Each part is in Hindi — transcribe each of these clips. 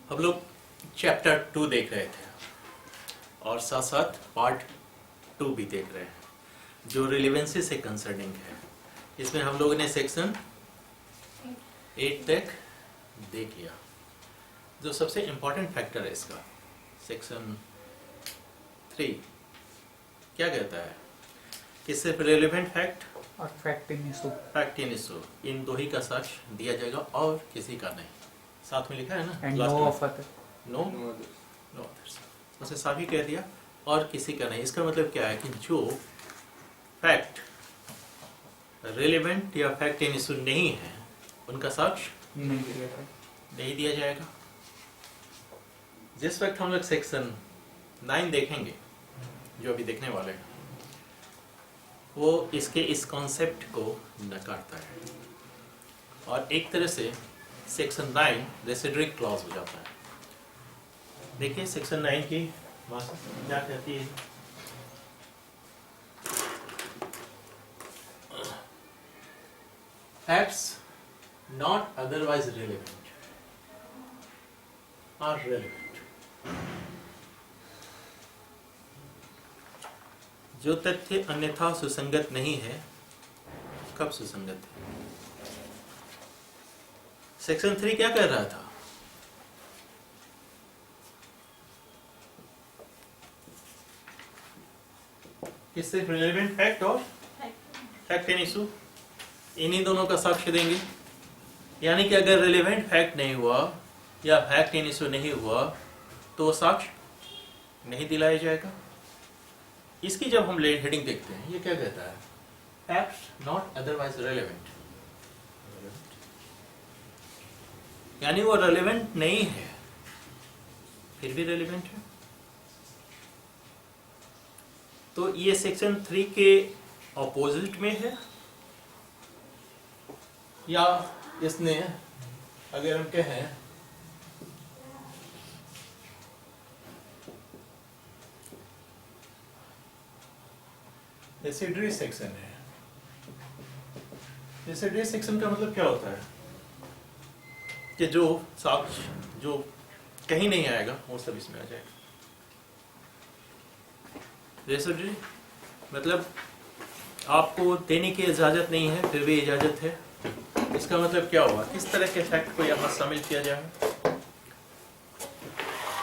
हम लोग चैप्टर 2 देख रहे थे और साथ साथ पार्ट 2 भी देख रहे हैं जो रिलेवेंसी से कंसर्निंग है। इसमें हम लोगों ने सेक्शन 8 तक देख लिया। जो सबसे इम्पोर्टेंट फैक्टर है इसका, सेक्शन 3 क्या कहता है कि सिर्फ रिलेवेंट फैक्ट और फैक्ट इन इशू इन दो ही का साक्ष्य दिया जाएगा और किसी का नहीं। साथ में लिखा है ना, and no of other, no others, उसे साफ ही कह दिया और किसी का नहीं। इसका मतलब क्या है कि जो फैक्ट रिलेवेंट या फैक्ट इन इशू नहीं है उनका साक्ष्य नहीं दिया जाएगा। जिस वक्त हम लोग सेक्शन 9 देखेंगे, जो अभी देखने वाले हैं, वो इसके इस कॉन्सेप्ट को नकारता है और एक तरह से सेक्शन 9 रेसिड्रिक क्लॉज हो जाता है। देखिए सेक्शन 9 की भाषा क्या कहती है। Facts not otherwise relevant are relevant. जो तथ्य अन्यथा सुसंगत नहीं है, कब सुसंगत है? सेक्शन 3 क्या कह रहा था? कि सिर्फ रिलेवेंट फैक्ट और फैक्ट इन इशू इन्हीं दोनों का साक्ष्य देंगे। यानी कि अगर रिलेवेंट फैक्ट नहीं हुआ या फैक्ट इन इशू नहीं हुआ तो साक्ष्य नहीं दिलाया जाएगा। इसकी जब हम हेडिंग देखते हैं, ये क्या कहता है? फैक्ट्स नॉट अदरवाइज रिलेवेंट, यानी वो रिलेवेंट नहीं है फिर भी रिलेवेंट है। तो ये सेक्शन 3 के ऑपोजिट में है, या इसने अगर हम कहें रेसिड्री सेक्शन है। रेसिड्री सेक्शन का मतलब क्या होता है कि जो साक्ष्य जो कहीं नहीं आएगा वो सब इसमें आ जाएगा। रेसिड्री मतलब आपको देने की इजाजत नहीं है फिर भी इजाजत है। इसका मतलब क्या हुआ? किस तरह के फैक्ट को यहाँ शामिल किया जाए?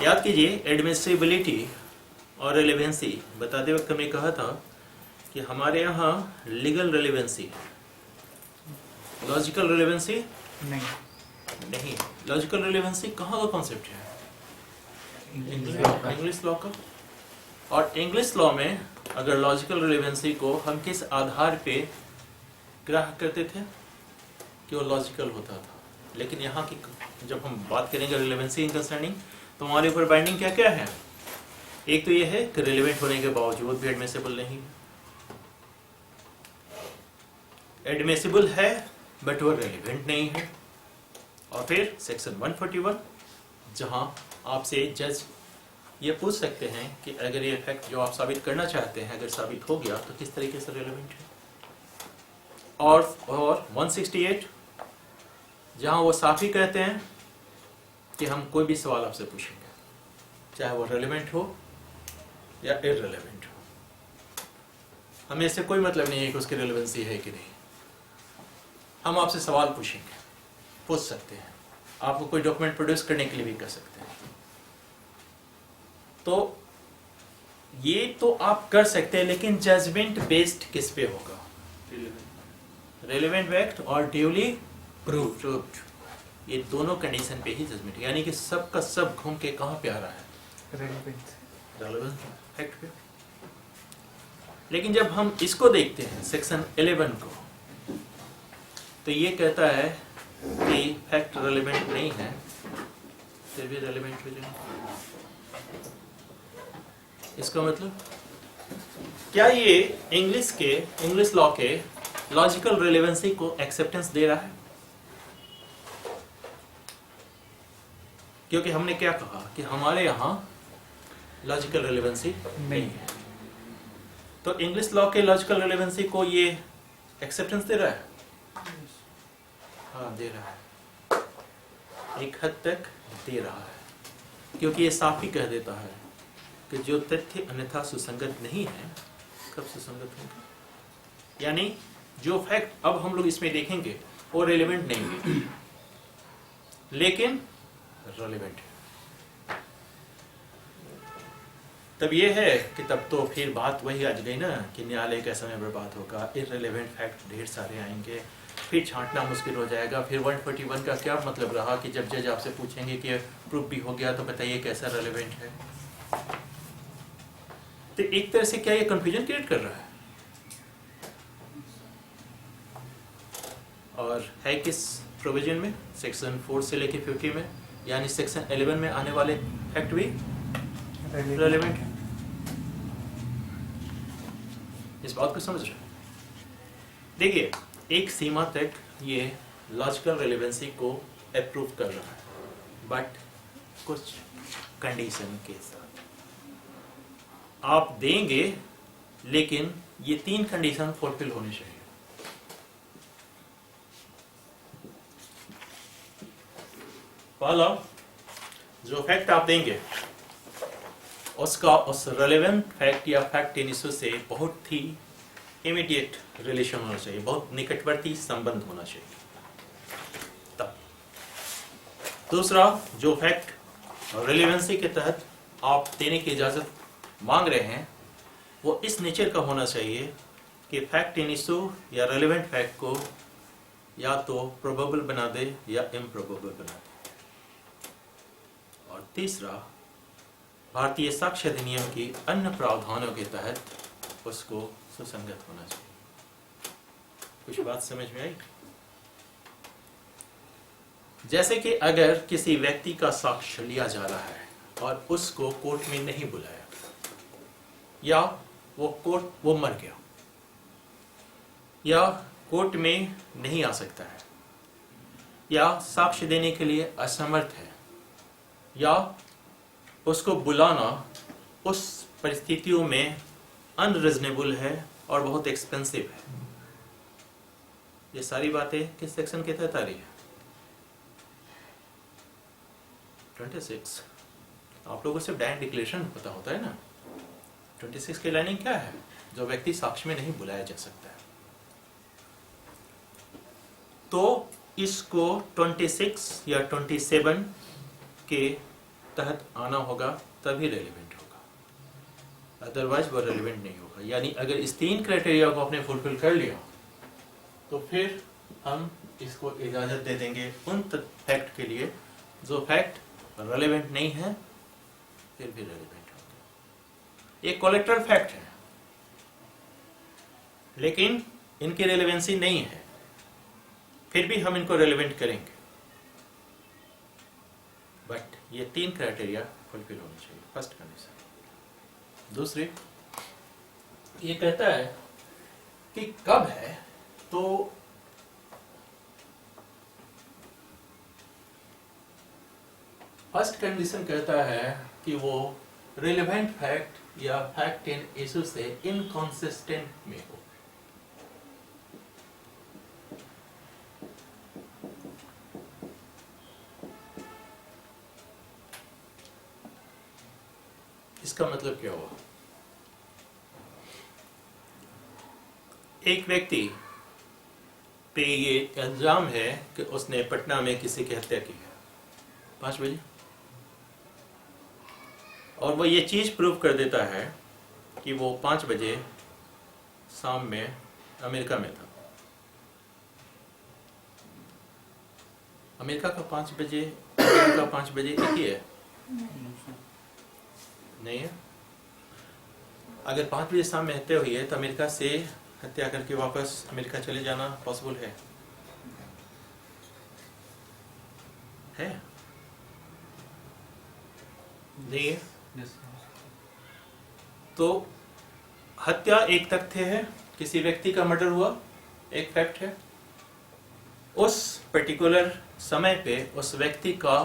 याद कीजिए, एडमिसिबिलिटी और रिलेवेंसी बताते वक्त हमने कहा था कि हमारे यहाँ लीगल रिलेवेंसी, लॉजिकल रिलेवेंसी नहीं। लॉजिकल रिलेवेंसी कहाँ का कॉन्सेप्ट है? इंग्लिश लॉ का। और इंग्लिश लॉ में अगर लॉजिकल रिलेवेंसी को हम किस आधार पे ग्राह्य करते थे कि वो लॉजिकल होता था। लेकिन यहाँ की जब हम बात करेंगे रिलेवेंसी इन कंसर्निंग, तो हमारे ऊपर बाइंडिंग क्या क्या है? एक तो ये है कि रिलेवेंट होने के बावजूद भी एडमिसिबल नहीं, एडमिसिबल है बट वो रिलेवेंट नहीं है। और फिर सेक्शन 141 जहां आपसे जज ये पूछ सकते हैं कि अगर ये फैक्ट जो आप साबित करना चाहते हैं अगर साबित हो गया तो किस तरीके से रिलेवेंट है। और 168 जहां वो साफ ही कहते हैं कि हम कोई भी सवाल आपसे पूछेंगे, चाहे वो रिलेवेंट हो या इररिलेवेंट हो, हमें इससे कोई मतलब नहीं है कि उसकी रिलेवेंसी है कि नहीं। हम आपसे सवाल पूछेंगे, पूछ सकते हैं, आपको कोई डॉक्यूमेंट प्रोड्यूस करने के लिए भी कर सकते हैं। तो ये तो आप कर सकते हैं, लेकिन जजमेंट बेस्ड किस पे होगा? रिलेवेंट फैक्ट और ड्यूली प्रूव्ड, ये दोनों कंडीशन पे ही जजमेंट। यानी कि सब का सब घूम के कहाँ पे आ रहा है? रिलेवेंट फैक्ट पे। लेकिन जब हम इसको देखते हैं सेक्शन 11 को, तो ये कहता है कि फैक्ट रिलेवेंट नहीं है फिर भी रिलेवेंट हो जाए। इसका मतलब क्या ये इंग्लिश लॉ के लॉजिकल रिलेवेंसी को एक्सेप्टेंस दे रहा है? क्योंकि हमने क्या कहा कि हमारे यहाँ लॉजिकल रिलेवेंसी नहीं है, तो इंग्लिश लॉ के लॉजिकल रिलेवेंसी को ये एक्सेप्टेंस दे रहा है। हाँ, दे रहा है, एक हद तक दे रहा है। क्योंकि ये साफ ही कह देता है कि जो तथ्य अन्यथा सुसंगत नहीं है कब सुसंगत होंगे। यानी जो फैक्ट अब हम लोग इसमें देखेंगे वो रेलेवेंट नहीं है लेकिन रेलेवेंट है। तब ये है कि तब तो फिर बात वही आ गई ना कि न्यायालय का समय बर्बाद होगा, इररिलेवेंट फैक्ट ढेर सारे आएंगे, फिर छांटना मुश्किल हो जाएगा। फिर 141 का क्या मतलब रहा कि जब जज आपसे पूछेंगे कि प्रूफ भी हो गया तो बताइए कैसा रेलेवेंट है। तो एक तरह से क्या ये कंफ्यूजन क्रिएट कर रहा है और है किस प्रोविजन में, सेक्शन 4 से लेके 50 में, यानी सेक्शन 11 में आने वाले फैक्ट भी रेलेवेंट है। इस बात को समझ रहे हैं? देखिए एक सीमा तक ये लॉजिकल रेलेवेंसी को अप्रूव कर रहा है, बट कुछ कंडीशन के साथ आप देंगे, लेकिन ये 3 कंडीशन फुलफिल होनी चाहिए। पहला, जो फैक्ट आप देंगे उसका उस रेलेवेंट फैक्ट या फैक्ट इन इशू से बहुत ही इमीडिएट रिलेशन होना चाहिए, बहुत निकटवर्ती संबंध होना चाहिए। तब दूसरा, जो फैक्ट रेलेवेंसी के तहत आप देने की इजाजत मांग रहे हैं वो इस नेचर का होना चाहिए कि फैक्ट इन इशू या रेलेवेंट फैक्ट को या तो प्रोबेबल बना दे या इम्प्रोबेबल बना दे। और तीसरा, भारतीय साक्ष्य अधिनियम की अन्य प्रावधानों के तहत उसको सुसंगत होना चाहिए। कुछ बात समझ में आई? जैसे कि अगर किसी व्यक्ति का साक्ष्य लिया जा रहा है और उसको कोर्ट में नहीं बुलाया, या वो मर गया, या कोर्ट में नहीं आ सकता है, या साक्ष्य देने के लिए असमर्थ है, या उसको बुलाना उस परिस्थितियों में अनरिजनेबल है और बहुत एक्सपेंसिव है। ये सारी बातें किस सेक्शन के तहत आ रही है? 26। आप लोगों से बैंक डिक्लेरेशन पता होता है ना। 26 की लाइनिंग क्या है? जो व्यक्ति साक्ष्य में नहीं बुलाया जा सकता है, तो इसको 26 या 27 के तहत आना होगा, तभी रेलेवेंट होगा, अदरवाइज वो रेलेवेंट नहीं होगा। यानी अगर इस 3 क्राइटेरिया को आपने फुलफिल कर लिया तो फिर हम इसको इजाजत दे देंगे उन फैक्ट के लिए जो फैक्ट रेलेवेंट नहीं है, फिर भी रेलेवेंट होगा। ये कोलेक्टर फैक्ट है लेकिन इनकी रेलेवेंसी नहीं है, फिर भी हम इनको रेलेवेंट करेंगे, बट ये 3 क्राइटेरिया फुलफिल होनी चाहिए, फर्स्ट कंडीशन। दूसरी, ये कहता है कि कब है, तो फर्स्ट कंडीशन कहता है कि वो रिलेवेंट फैक्ट या फैक्ट इन इशू से इनकंसिस्टेंट में हो। इसका मतलब क्या हुआ? एक व्यक्ति पे ये इल्जाम है कि उसने पटना में किसी की हत्या की है 5 बजे, और वो ये चीज प्रूव कर देता है कि वो 5 बजे शाम में अमेरिका में था। अमेरिका का 5 बजे, अमेरिका का 5 बजे एक ही है? नहीं है। अगर 5 बजे शाम में हत्या हुई है तो अमेरिका से हत्या करके वापस अमेरिका चले जाना पॉसिबल है? नहीं है। तो हत्या एक तथ्य है, किसी व्यक्ति का मर्डर हुआ एक फैक्ट है, उस पर्टिकुलर समय पे उस व्यक्ति का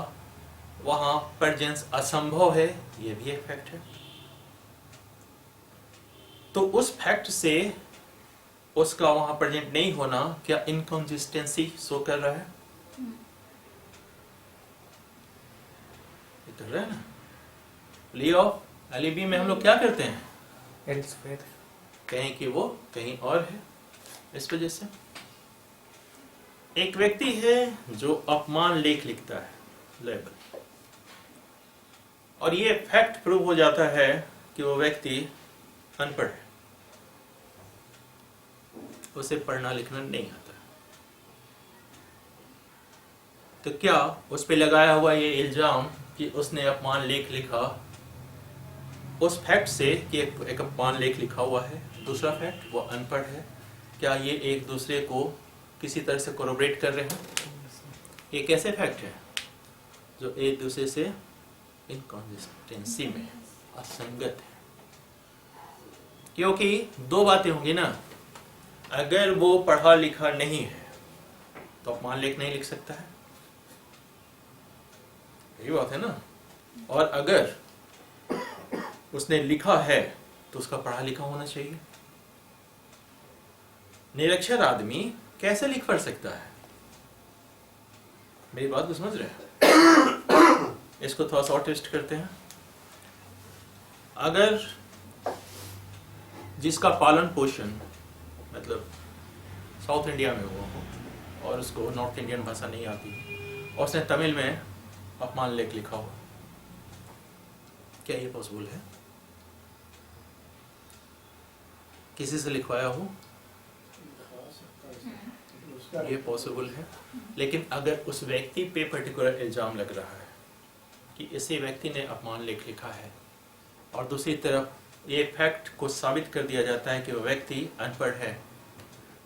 वहां प्रेजेंस असंभव है, यह भी एक फैक्ट है। तो उस फैक्ट से उसका वहां प्रेजेंट नहीं होना क्या इनकंसिस्टेंसी शो कर रहा है? कर रहा है ना। ली ऑफ एलिबी में हम लोग क्या करते हैं, elsewhere. कहें कि वो कहीं और है। इस वजह से एक व्यक्ति है जो अपमान लेख लिखता है, लेबल, और ये फैक्ट प्रूव हो जाता है कि वो व्यक्ति अनपढ़ है, उसे पढ़ना लिखना नहीं आता। तो क्या उस पे लगाया हुआ ये इल्जाम कि उसने अपमान लेख लिखा, उस फैक्ट से कि एक अपमान लेख लिखा हुआ है, दूसरा फैक्ट वो अनपढ़ है, क्या ये एक दूसरे को किसी तरह से कोरोबरेट कर रहे हैं? ये कैसे फैक्ट है जो एक दूसरे से इनकॉन्सिस्टेंसी में है, असंगत है? क्योंकि दो बातें होंगी ना, अगर वो पढ़ा लिखा नहीं है तो अपमान लेख नहीं लिख सकता है, यही बात है ना। और अगर उसने लिखा है तो उसका पढ़ा लिखा होना चाहिए। निरक्षर आदमी कैसे लिख पढ़ सकता है? मेरी बात को समझ रहे हैं? इसको थोड़ा सा और ट्विस्ट करते हैं। अगर जिसका पालन पोषण मतलब साउथ इंडिया में हुआ हो और उसको नॉर्थ इंडियन भाषा नहीं आती और उसने तमिल में अपमान लेख लिखा हो, क्या ये पॉसिबल है? किसी से लिखवाया हो, ये पॉसिबल है। लेकिन अगर उस व्यक्ति पे पर्टिकुलर इल्जाम लग रहा है कि इसी व्यक्ति ने अपमान लेख लिखा है और दूसरी तरफ ये फैक्ट को साबित कर दिया जाता है कि वो व्यक्ति अनपढ़ है,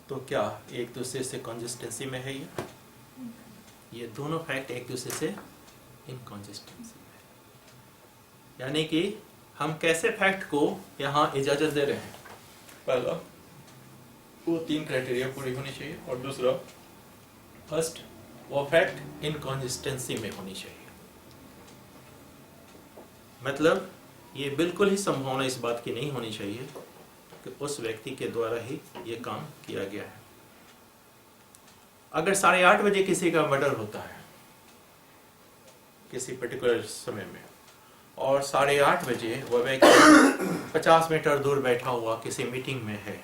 तो क्या एक दूसरे से कंसिस्टेंसी में है? ये दोनों फैक्ट एक दूसरे से इनकंसिस्टेंसी में है। यानी कि हम कैसे फैक्ट को यहाँ इजाजत दे रहे हैं? पहला, वो 3 क्राइटेरिया पूरी होनी चाहिए, और दूसरा, फर्स्ट, वो फैक्ट इनकंसिस्टेंसी में होनी चाहिए। मतलब ये बिल्कुल ही संभावना इस बात की नहीं होनी चाहिए कि उस व्यक्ति के द्वारा ही ये काम किया गया है। अगर 8:30 बजे किसी का मर्डर होता है किसी पर्टिकुलर समय में, और 8:30 बजे वह व्यक्ति 50 मीटर दूर बैठा हुआ किसी मीटिंग में है,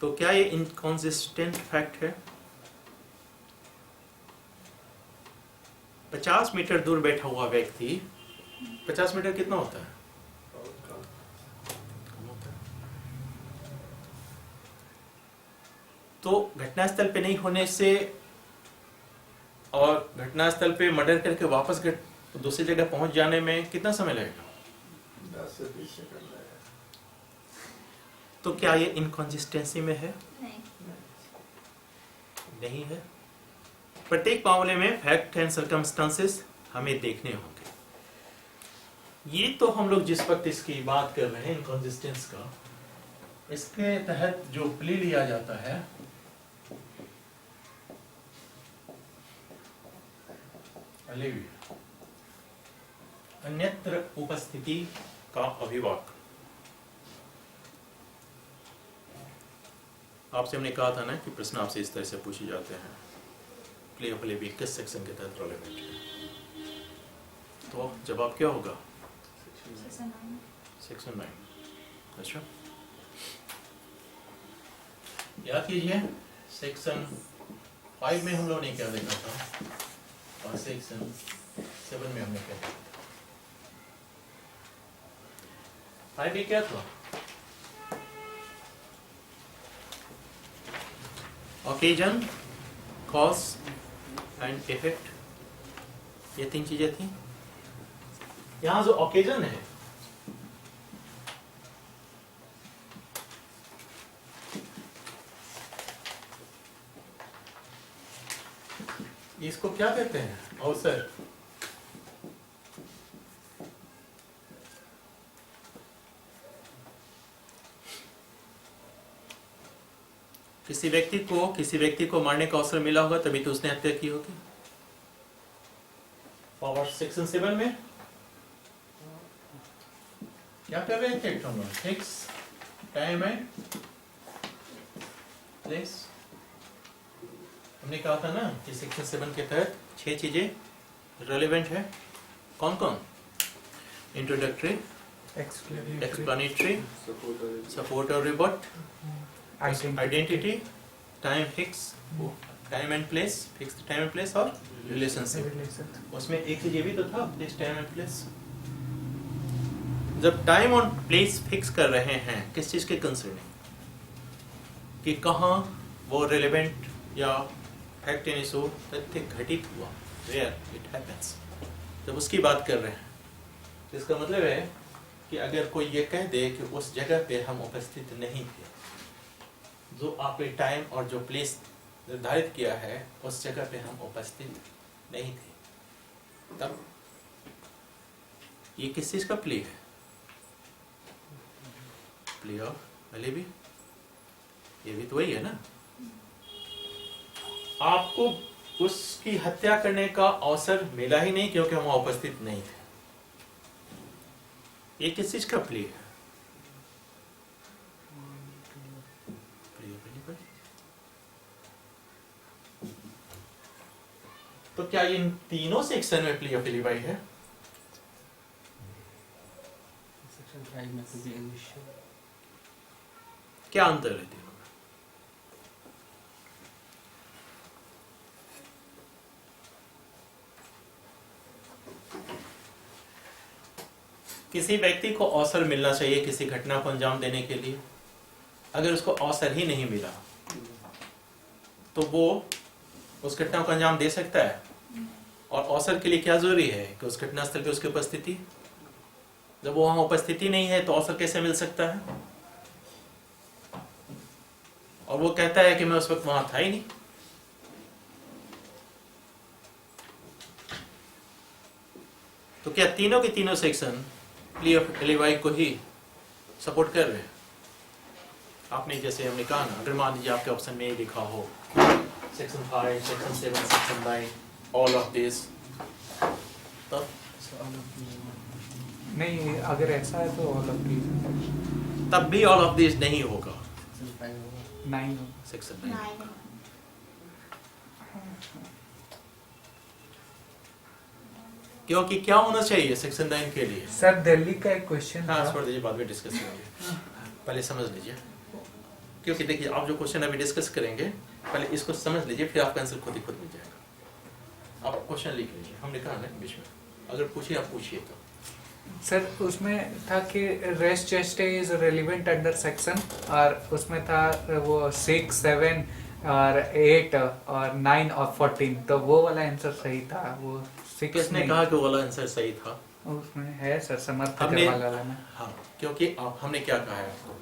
तो क्या ये इनकंसिस्टेंट फैक्ट है? 50 मीटर दूर बैठा हुआ व्यक्ति, 50 मीटर कितना होता है? कम होता है। तो घटनास्थल पे नहीं होने से और घटनास्थल पे मर्डर करके वापस दूसरी जगह पहुंच जाने में कितना समय लगेगा? 10 से 20 सेकंड लगेगा। तो क्या ये इनकंसिस्टेंसी में है? नहीं है। प्रत्येक मामले में फैक्ट एंड सर्कमस्टांसेस हमें देखने होंगे। ये तो हम लोग जिस वक्त इसकी बात कर रहे हैं इनकंसिस्टेंस का, इसके तहत जो प्ली लिया जाता है अन्यत्र उपस्थिति का अभिवाक। आपसे हमने कहा था ना कि प्रश्न आपसे इस तरह से पूछे जाते हैं, प्ले ऑफ लेवी किस सेक्शन के तहत रेलेवेंट है? तो जवाब क्या होगा? सेक्शन 9। अच्छा, याद कीजिए, सेक्शन 5 में हम लोगों ने क्या देखा था और सेक्शन 7 में हमने क्या देखा था। 5 में क्या था? ओकेजन, कॉज एंड इफेक्ट, ये 3 चीजें थी। यहां जो ओकेजन है, इसको क्या कहते हैं? अवसर। किसी व्यक्ति को मारने का अवसर मिला होगा तभी तो उसने हत्या की होगी। और सेक्शन 7 में क्या कर रहे थे हम लोग? Fix time and place. हमने कहा था ना कि सेक्शन 7 के तहत 6 चीजें रेलिवेंट है कौन कौन? Introductory, Explanatory. एक्सप्लेनेटरी, Support और सपोर्ट और रिबॉट, Identity. Identity, time fix, time and place, fix time and place और रिलेशनशिप। Relations. उसमें एक चीज ये भी तो था, प्लेस टाइम एंड प्लेस। जब टाइम और प्लेस फिक्स कर रहे हैं किस चीज के कंसर्निंग, कि कहाँ वो रिलेवेंट या फैक्ट इन इशू तथ्य घटित हुआ, वेयर इट हैपेंस, जब उसकी बात कर रहे हैं, तो इसका मतलब है कि अगर कोई ये कह दे कि उस जगह पे हम उपस्थित नहीं थे, जो आपने टाइम और जो प्लेस निर्धारित किया है उस जगह पे हम उपस्थित नहीं थे, तब ये किस चीज का प्ले है? प्ले ऑफ अलेबी, ये भी तो वही है ना। आपको उसकी हत्या करने का अवसर मिला ही नहीं क्योंकि हम वहां उपस्थित नहीं थे। ये किस चीज का प्ले है? तो क्या इन तीनों सेक्शन में प्ले ऑफ एलिबाई है? क्या अंतर है तीनों में? किसी व्यक्ति को अवसर मिलना चाहिए किसी घटना को अंजाम देने के लिए, अगर उसको अवसर ही नहीं मिला तो वो उस घटना को अंजाम दे सकता है। और अवसर के लिए क्या जरूरी है कि उस घटना स्थल पे उसकी उपस्थिति, जब वो वहां उपस्थिति नहीं है तो अवसर कैसे मिल सकता है? और वो कहता है कि मैं उस वक्त वहां था ही नहीं। तो क्या तीनों के तीनों सेक्शन प्ले ऑफ एलिबाई को ही सपोर्ट कर रहे हैं? आपने जैसे हमने कहा ना, अगर मान लीजिए आपके ऑप्शन में ये लिखा हो section 5, section 7, section 9, all of this, तब नहीं, अगर ऐसा है तो all of these. तब भी ऑल ऑफ दिस नहीं होगा, 9. सेक्शन 9। क्योंकि क्या होना चाहिए सेक्शन 9 के लिए? सर दिल्ली का एक क्वेश्चन हाँ था. छोड़ दीजिए, बाद में डिस्कस करेंगे, पहले समझ लीजिए। क्योंकि देखिए आप जो क्वेश्चन अभी डिस्कस करेंगे पहले इसको समझ लीजिए, फिर आपका आंसर खुद ही खुद मिल जाएगा। आप क्वेश्चन लिख लीजिए, हमने कहा ना बीच में, अगर पूछिए आप पूछिए। तो सर उसमें था कि rest chest is relevant under section, और उसमें था वो 6, 7 और 8 और 9 और 14, तो वो वाला आंसर सही था। वो 6 किसने कहा कि वो वाला आंसर सही था? उसमें है सर, समर्थ हमने अग्रवाल वाला में। हाँ, क्योंकि हमने क्या कहा है आपको,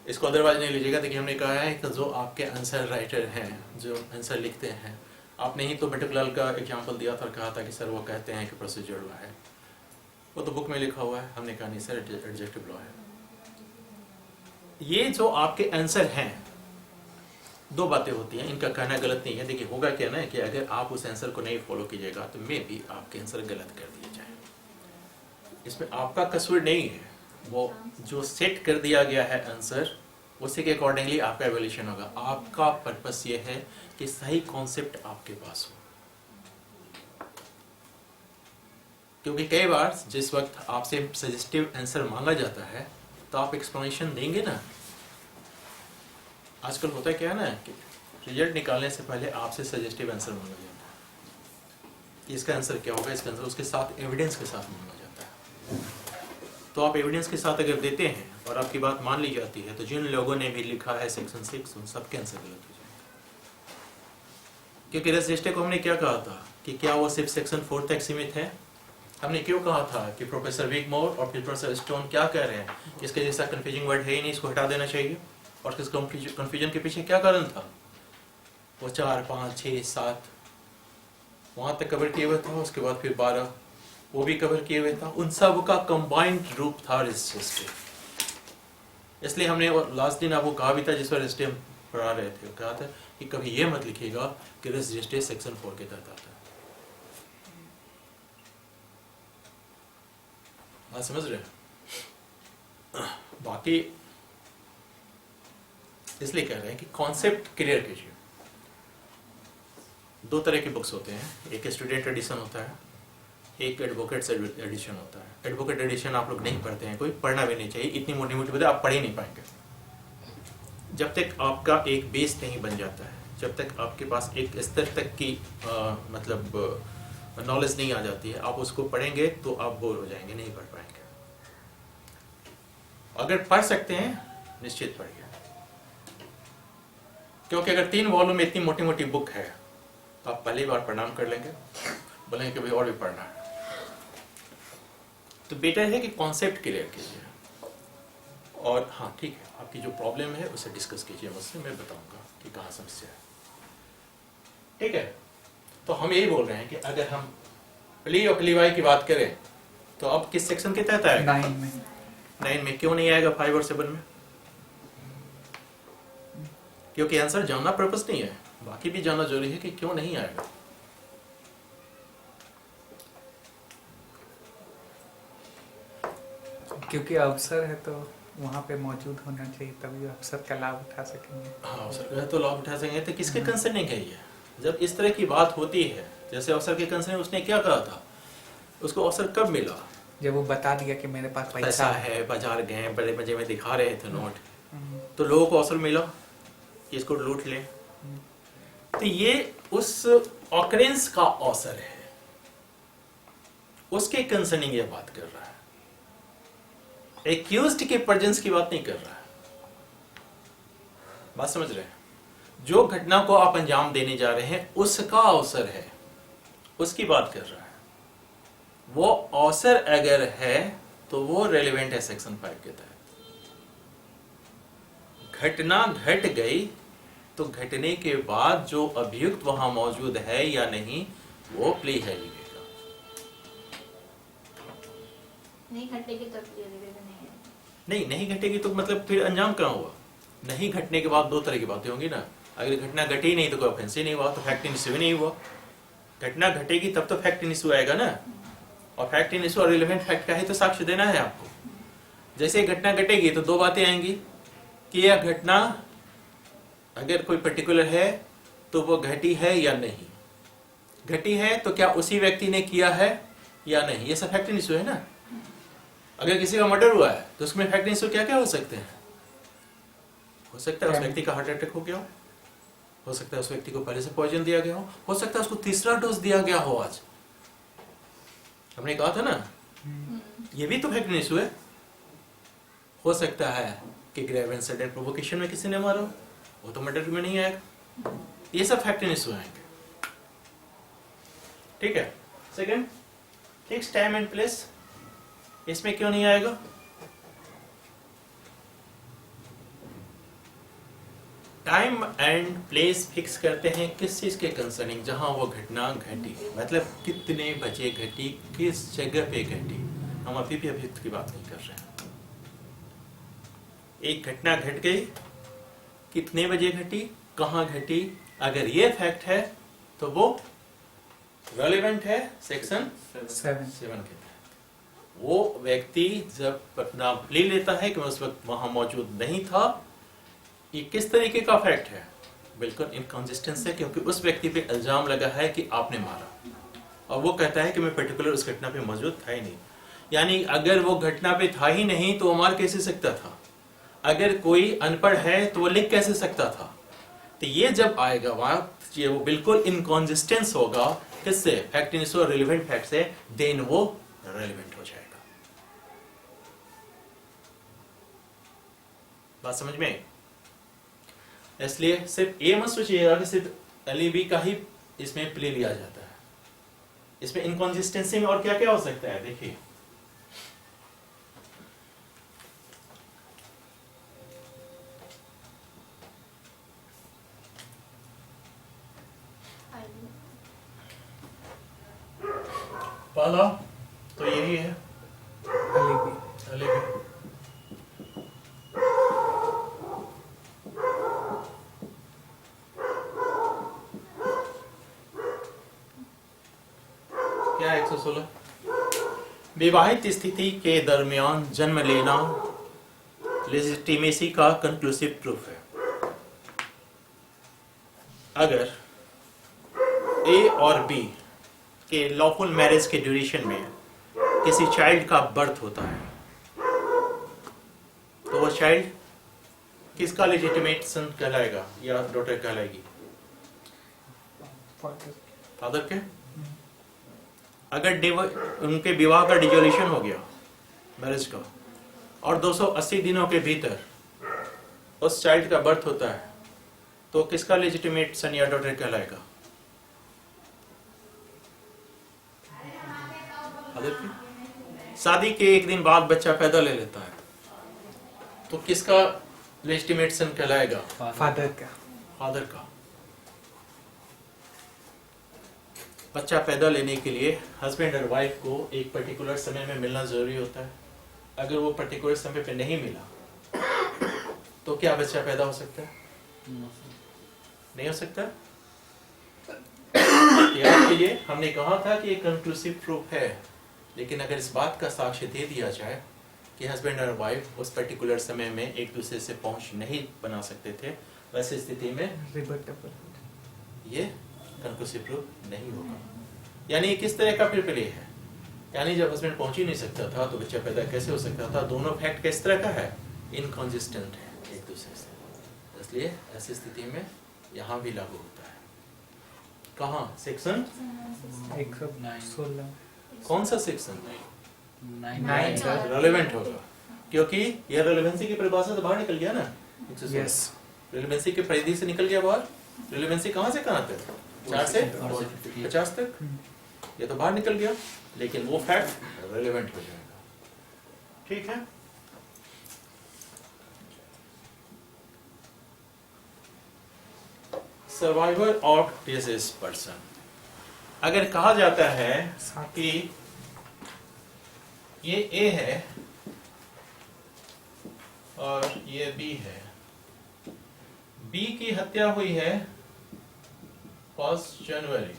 इसको अदरवाइज नहीं लीजिएगा। देखिए हमने कहा है कि जो आपके आंसर राइटर हैं, जो आंसर लिखते हैं, आपने ही तो बटुकलाल का एग्जांपल दिया था और कहा था कि सर वो कहते हैं कि प्रोसीजर लॉ है, वो तो बुक में लिखा हुआ है। हमने कहा नहीं सर, एडजेक्टिव लॉ है। ये जो आपके आंसर हैं, दो बातें होती हैं, इनका कहना गलत नहीं है। देखिए होगा क्या ना कि अगर आप उस आंसर को नहीं फॉलो कीजिएगा तो मे भी आपके आंसर गलत कर दिए जाए। इसमें आपका कसूर नहीं है, वो जो सेट कर दिया गया है आंसर, उसी के अकॉर्डिंगली आपका एवोल्यूशन होगा। आपका पर्पस ये है कि सही कॉन्सेप्ट आपके पास हो। क्योंकि कई बार जिस वक्त आपसे सजेस्टिव आंसर मांगा जाता है तो आप एक्सप्लेनेशन देंगे ना। आजकल होता क्या है ना कि रिजल्ट निकालने से पहले आपसे सजेस्टिव आंसर मांगा जाता है कि इसका आंसर क्या होगा, इसका आंसर उसके साथ एविडेंस के साथ मांगा जाता है। तो आप एविडेंस के साथ अगर देते हैं और आपकी बात मान ली जाती है तो जिन लोगों ने भी लिखा है सेक्शन 6 उन सबके आंसर गलत हो जाएंगे। क्योंकि रजिस्टर को हमने क्या कहा था कि क्या वो सिर्फ सेक्शन 4 तक सीमित है। हमने क्यों कहा था कि प्रोफेसर विगमोर और प्रोफेसर स्टोन क्या कह रहे हैं, इसके जैसा कंफ्यूजिंग वर्ड है ही नहीं, इसको हटा देना चाहिए। और इस कंफ्यूजन के पीछे क्या कारण था, वो 4, 5, 6, 7 वहां तक कवर किए हुए था, उसके बाद फिर 12 वो भी कवर किए हुए था। उन सब का कंबाइंड रूप था रजिस्टर। इसलिए हमने लास्ट दिन आपको कहा भी था, जिस पर रजिस्टर पढ़ा रहे थे, कहा था कि कभी ये मत लिखिएगा कि रजिस्टर सेक्शन 4 के तहत आता है। बात समझ रहे हैं? बाकी इसलिए कह रहे हैं कि कॉन्सेप्ट क्लियर कीजिए। दो तरह के बुक्स होते हैं, एक स्टूडेंट एडिशन होता है एक एडवोकेट एडिशन होता है। एडवोकेट एडिशन आप लोग नहीं पढ़ते हैं, कोई पढ़ना भी नहीं चाहिए, इतनी मोटी मोटी बातें आप पढ़ ही नहीं पाएंगे। जब तक आपका एक बेस नहीं बन जाता है, जब तक आपके पास एक स्तर तक की मतलब नॉलेज नहीं आ जाती है, आप उसको पढ़ेंगे तो आप बोर हो जाएंगे, नहीं पढ़ पाएंगे। अगर पढ़ सकते हैं निश्चित पढ़िए, क्योंकि अगर 3 वॉल्यूम में इतनी मोटी मोटी बुक है तो आप पहली बार प्रणाम कर लेंगे, बोलेंगे कि भाई और भी पढ़ना है। तो बेटर है कि कॉन्सेप्ट क्लियर कीजिए। और हाँ ठीक है, आपकी जो प्रॉब्लम है उसे डिस्कस कीजिए मुझसे, मैं बताऊंगा कि कहाँ समस्या है। ठीक है, तो हम यही बोल रहे हैं कि अगर हम प्ली और प्लीवाई की बात करें तो अब किस सेक्शन के तहत आएगा? 9 में क्यों नहीं आएगा 5 और 7 में? क्योंकि आंसर जानना पर्पस नहीं है, बाकी भी जानना जरूरी है कि क्यों नहीं आएगा। क्योंकि अवसर है तो वहाँ पे मौजूद होना चाहिए, तभी अवसर का लाभ उठा सकेंगे। हाँ, अवसर का तो लाभ उठा सकेंगे। तो किसके कंसर्निंग है ये? जब इस तरह की बात होती है, जैसे अवसर के कंसर्निंग, उसने क्या कहा था, उसको अवसर कब मिला? जब वो बता दिया कि मेरे पास पैसा है, बाजार गए, बड़े मजे में दिखा रहे थे नोट, तो लोगों को अवसर मिला कि इसको लूट ले। तो ये उस ऑकरेंस का अवसर है, उसके कंसर्निंग ये बात कर रहा है, एक्यूज्ड के प्रेजेंस की बात नहीं कर रहा है। बात समझ रहे हैं? जो घटना को आप अंजाम देने जा रहे हैं उसका अवसर है, उसकी बात कर रहा है। वो अवसर अगर है तो वो रेलेवेंट है सेक्शन 5 के तहत। घटना घट गई तो घटने के बाद जो अभियुक्त वहां मौजूद है या नहीं, वो प्ली है लिखेगा। नहीं घटेगी तो प्ली लिखेगा नहीं घटेगी तो मतलब फिर अंजाम कहाँ हुआ? नहीं घटने के बाद 2 तरह की बातें होंगी ना। अगर घटना घटी नहीं तो कोई ऑफेंस ही नहीं हुआ, तो फैक्ट इन इशू नहीं हुआ। घटना घटेगी तब तो फैक्ट इन इशू आएगा ना, और फैक्ट इन इशू और रिलेवेंट फैक्ट का ही तो साक्ष्य देना है आपको। जैसे घटना घटेगी तो 2 बातें आएंगी कि यह घटना अगर कोई पर्टिकुलर है तो वो घटी है या नहीं, घटी है तो क्या उसी व्यक्ति ने किया है या नहीं, ये सब फैक्ट इन इशू है ना। अगर किसी का मर्डर हुआ है तो उसमें फैक्ट इन इशू क्या क्या हो सकते हैं? हो सकता है उस व्यक्ति का हार्ट अटैक हो गया हो सकता है उस व्यक्ति को पहले से पॉइजन दिया गया हो सकता है उसको तीसरा डोज दिया गया हो। आज हमने कहा था ना, ये भी तो फैक्ट इन इशू है। हो सकता है कि ग्रेव एंड सडन प्रोवोकेशन में किसी ने मारा, वो तो मर्डर में नहीं आएगा। ये सब फैक्ट इन इशू आएंगे। ठीक है। Second, fix time and place, इसमें क्यों नहीं आएगा? टाइम एंड प्लेस फिक्स करते हैं किस चीज के कंसर्निंग? जहां वो घटना घटी, मतलब कितने बजे घटी, किस जगह पे घटी। हम अभी भी अभियुक्त की बात नहीं कर रहे हैं। एक घटना घट गई, कितने बजे घटी, कहां घटी, अगर ये फैक्ट है तो वो रेलेवेंट है सेक्शन 7 के तहत। वो व्यक्ति जब अपना प्ली लेता है कि मैं उस वक्त वहां मौजूद नहीं था, ये किस तरीके का फैक्ट है? बिल्कुल इनकंसिस्टेंस है, क्योंकि उस व्यक्ति पे इल्जाम लगा है कि आपने मारा, और वो कहता है कि मैं पर्टिकुलर उस घटना पे मौजूद था ही नहीं। यानी अगर वो घटना पे था ही नहीं तो वो मार कैसे सकता था? अगर कोई अनपढ़ है तो वो लिख कैसे सकता था? तो ये जब आएगा वहां, ये वो बिल्कुल इनकंसिस्टेंस होगा किससे? Fact in issue relevant fact से, देन वो रेलेवेंट हो जाएगा। बात समझ में? इसलिए सिर्फ ये मत सोचिएगा कि सिर्फ एलईबी का ही इसमें प्ले लिया जाता है। इसमें इनकंसिस्टेंसी में और क्या क्या हो सकता है, देखिए। पहला तो यही है एलईबी। क्या 116? विवाहित स्थिति के दरमियान जन्म लेना लेजिटिमेसी का कंक्लूसिव प्रूफ है। अगर ए और बी कि लॉफुल मैरिज के ड्यूरेशन में किसी चाइल्ड का बर्थ होता है, तो वो चाइल्ड किसका लेजिटिमेट सन कहलाएगा या डॉटर कहलाएगी? फादर के। अगर उनके विवाह का डिजोल्यूशन हो गया मैरिज का और 280 दिनों के भीतर उस चाइल्ड का बर्थ होता है, तो किसका लेजिटिमेट सन या डॉटर कहलाएगा? फादर के। शादी के एक दिन बाद बच्चा पैदा ले लेता है, तो किसका लेजिटिमेट सन कहलाएगा? फादर का। फादर का। बच्चा पैदा लेने के लिए हस्बैंड और वाइफ को एक पर्टिकुलर समय में मिलना जरूरी होता है। अगर वो पर्टिकुलर समय पे नहीं मिला तो क्या बच्चा पैदा हो सकता है? नहीं हो सकता। याद कीजिए, हमने कहा था कि एक कंक्लूसिव प्रूफ है, लेकिन अगर इस बात का साक्ष्य दे दिया जाए कि हस्बैंड और वाइफ उस पर्टिकुलर समय में एक दूसरे से पहुंच नहीं बना सकते थे, वैसे स्थिति में ये कंक्लूसिव प्रूफ नहीं होगा। यानी किस तरह का फिर प्ले है? यानी जब हस्बैंड पहुंच ही नहीं सकता था तो बच्चा पैदा कैसे हो सकता था? दोनों फैक्ट किस तरह का है? इनकॉन्सिस्टेंट है एक दूसरे से। इसलिए ऐसी स्थिति में यहाँ भी लागू होता है। कहाँ? सेक्शन 116। कौन सा सेक्शन? 9 रेलेवेंट होगा, क्योंकि ये रेलेवेंसी की परिभाषा से बाहर निकल गया ना। यस। रेलेवेंसी के परिधि से निकल गया बाहर। रेलेवेंसी कहाँ से कहाँ तक? 4 से 50 तक। ये तो बाहर निकल गया, लेकिन वो फैक्ट रेलेवेंट हो जाएगा। ठीक है। Survivor of disease person. अगर कहा जाता है कि ये ए है और ये बी है, बी की हत्या हुई है 1 जनवरी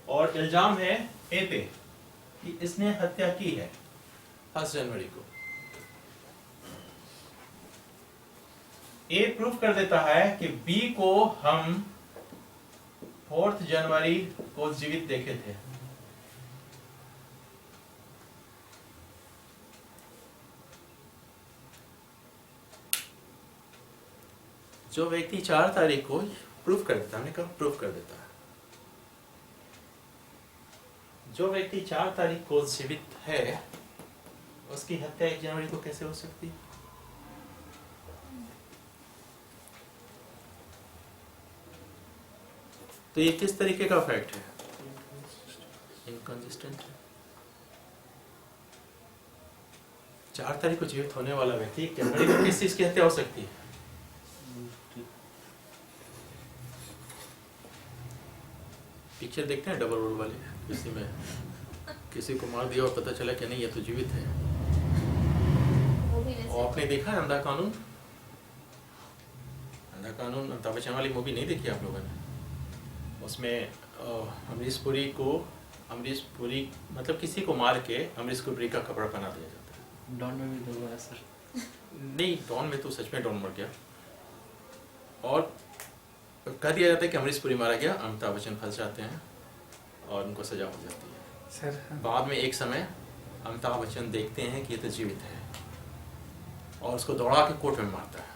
और इल्जाम है ए पे कि इसने हत्या की है 1 जनवरी को। ए प्रूफ कर देता है कि बी को हम 4 जनवरी को जीवित देखे थे। जो व्यक्ति 4 तारीख को प्रूफ कर देता है, हमने कहा प्रूफ कर देता है, जो व्यक्ति 4 तारीख को जीवित है उसकी हत्या 1 जनवरी को कैसे हो सकती है? तो ये किस तरीके का फैक्ट है? इनकंसिस्टेंट है। 4 तारीख को जीवित होने वाला व्यक्ति 1 जनवरी को किस चीज की हत्या हो सकती है? पिक्चर देखते हैं डबल रोड वाले, किसी में किसी को मार दिया और पता चला कि नहीं ये तो जीवित है। वो भी वैसे। और आपने देखा है अंधा कानून? अंधा कानून, अमिताभ बच्चन वाली मूवी नहीं देखी आप लोगों ने? उसमें अमरीश पुरी मतलब किसी को मार के अमरीश पुरी का कपड़ा पहना दिया जाता है। डॉन में भी तो हुआ है सर। नहीं, डॉन में तो सच में डॉन मर गया और कह दिया जाता है कि अमरीश पुरी मारा गया, अमिताभ बच्चन फंस जाते हैं और उनको सजा हो जाती है। सर बाद में एक समय अमिताभ बच्चन देखते हैं कि ये तो जीवित है और उसको दौड़ा के कोर्ट में मारता है।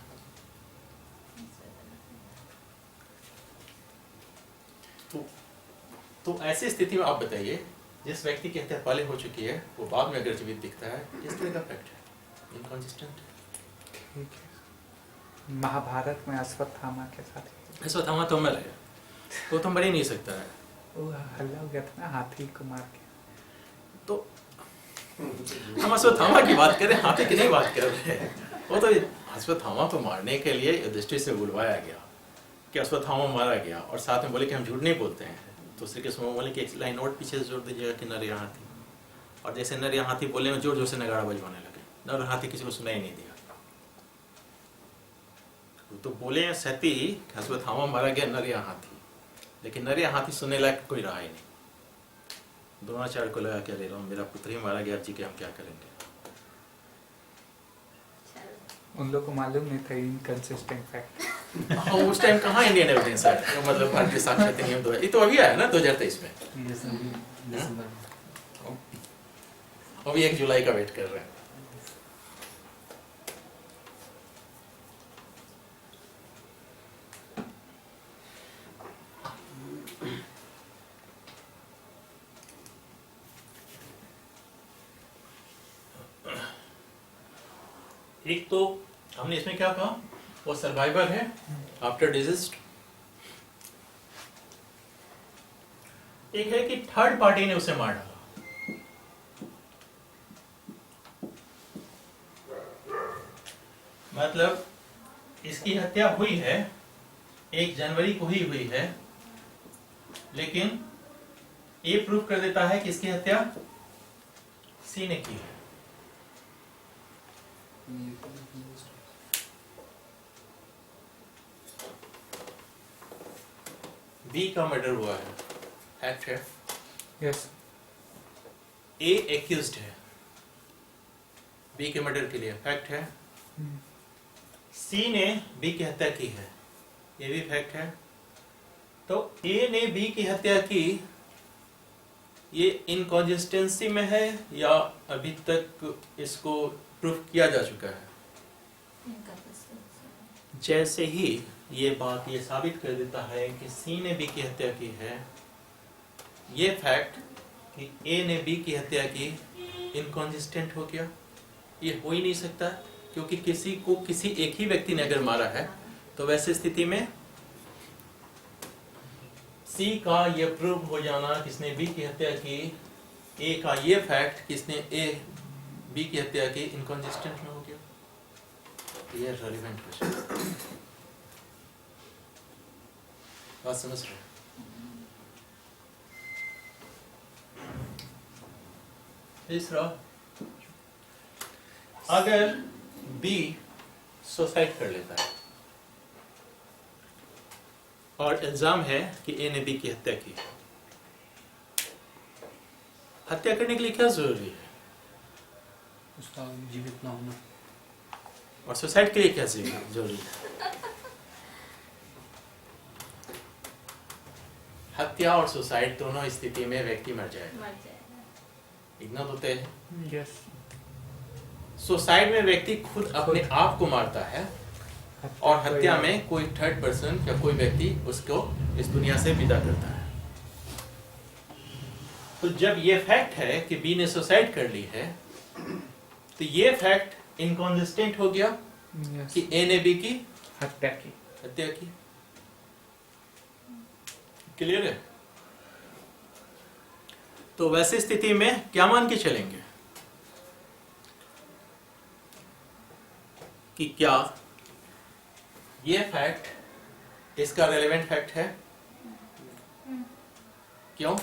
तो ऐसी स्थिति में आप बताइए, जिस व्यक्ति की हत्या पहले हो चुकी है वो बाद में अगर जीवित दिखता है, किस तरह का फैक्ट है? इनकंसिस्टेंट। ठीक है। महाभारत में अश्वत्थामा के साथ अश्वत्थामा तो मर है, वो तो मर ही नहीं सकता है। वो हल्ला हो गया था ना हाथी को मार के। तो हम अश्वत्थामा की बात करें, हाथी की नहीं बात कर रहे हैं। वो तो अश्वत्थामा तो मारने के लिए युधिष्ठिर से बुलवाया गया कि अश्वत्थामा मारा गया और साथ में बोले कि हम झूठ नहीं बोलते हैं। तो श्री कृष्ण बोले कि एक लाइन और पीछे से जोड़ दीजिएगा कि नर या हाथी। और जैसे नर या हाथी बोले में जोर जोर से नगाड़ा बजवाने लगे, नर और हाथी किसी को सुनाई नहीं दिया। तो बोले सती अश्वत्थामा मारा गया नर या हाथी, लेकिन नर या हाथी सुनने लायक कोई रहा ही नहीं। द्रोणाचार्य को लगा क्या ले रहा हूँ, मेरा पुत्र ही मारा गया, अब जी के हम क्या करेंगे। उन लोग को मालूम नहीं था इनकंसिस्टेंट फैक्ट। हाँ, उस टाइम कहाँ इंडियन एविडेंस है, मतलब भारतीय साक्ष्य अधिनियम 2000, ये तो अभी आया ना 2023 में, अभी 1 जुलाई का वेट कर रहे हैं। एक तो हमने इसमें क्या कहा, वो सर्वाइवर है आफ्टर डिजीज। एक है कि थर्ड पार्टी ने उसे मार डाला, मतलब इसकी हत्या हुई है 1 जनवरी को ही हुई है, लेकिन ये प्रूफ कर देता है कि इसकी हत्या सी ने की है। बी का मर्डर हुआ है, फैक्ट है। यस ए एक्यूज्ड है बी के मर्डर के लिए, फैक्ट है। सी ने बी की हत्या की है, ये भी फैक्ट है। तो ए ने बी की हत्या की, ये इनकॉन्सिस्टेंसी में है या अभी तक इसको प्रूफ किया जा चुका है? जैसे ही ये बात ये साबित कर देता है कि सी ने बी की हत्या की है, ये फैक्ट कि ए ने बी की हत्या की इनकॉन्सिस्टेंट हो गया। ये हो ही नहीं सकता, क्योंकि किसी को किसी एक ही व्यक्ति ने अगर मारा है तो वैसे स्थिति में सी का ये प्रूव हो जाना किसने बी की हत्या की, ए का ये फैक्ट किसने ए बी की हत्या की इनकॉन्सिस्टेंट में हो गया। ये रेलेवेंट क्वेश्चन, बात समझ रहे? तीसरा, अगर बी सुसाइड कर लेता है और इल्जाम है कि ए ने बी की हत्या की, हत्या करने के लिए क्या जरूरी है? उसका जीवित ना होना। और सुसाइड के लिए क्या जरूरी है? हत्या और सुसाइड दोनों स्थिति में व्यक्ति मर जाएगा, इग्नोर होते हैं। यस सुसाइड में व्यक्ति खुद अपने आप को मारता है, और हत्या में कोई थर्ड पर्सन या कोई व्यक्ति उसको इस दुनिया से विदा करता है। तो जब ये फैक्ट है कि बी ने सुसाइड कर ली है, तो ये फैक्ट इनकॉन्सिस्टेंट हो गया कि ए ने बी की हत्या की। क्लियर है? तो वैसी स्थिति में क्या मान के चलेंगे कि क्या ये फैक्ट इसका रेलेवेंट फैक्ट है? क्यों?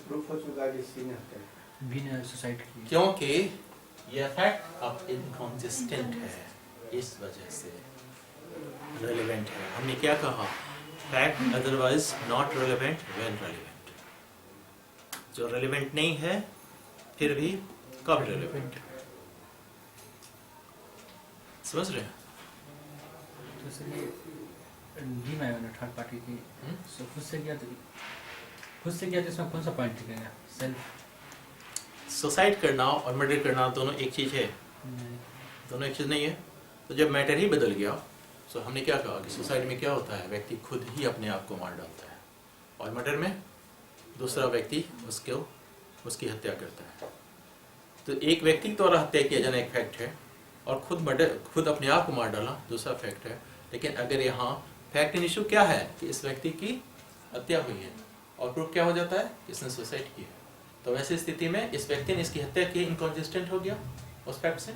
प्रूफ हो चुका है कि सी ने हत्या की। बी ने सुसाइड की। क्योंकि यह फैक्ट अब इनकॉन्सिस्टेंट है, इस वजह से रेलेवेंट है। हमने क्या कहा? Fact otherwise not relevant well relevant. जो रेलेवेंट नहीं है फिर भी कब रेलेवेंट है, समझ रहे हैं? तो इसलिए डी में थर्ड पार्टी की खुद से किया तो इसमें कौन सा पॉइंट टिकेगा? सेल्फ सुसाइड करना और मर्डर करना दोनों एक चीज है? दोनों एक चीज नहीं है। तो जब मैटर ही बदल गया, तो हमने क्या कहा कि सुसाइड में क्या होता है, व्यक्ति खुद ही अपने आप को मार डालता है, और मर्डर में दूसरा व्यक्ति उसकी हत्या करता है। तो एक व्यक्ति के द्वारा हत्या किया जाना एक फैक्ट है, और खुद अपने आप को मार डालना दूसरा फैक्ट है। लेकिन अगर यहाँ फैक्ट इन इशू क्या है कि इस व्यक्ति की हत्या हुई है, और प्रूफ क्या हो जाता है कि इसने सुसाइड की है, तो वैसी स्थिति में इस व्यक्ति ने इसकी हत्या की इनकॉन्सिस्टेंट हो गया उस फैक्ट से।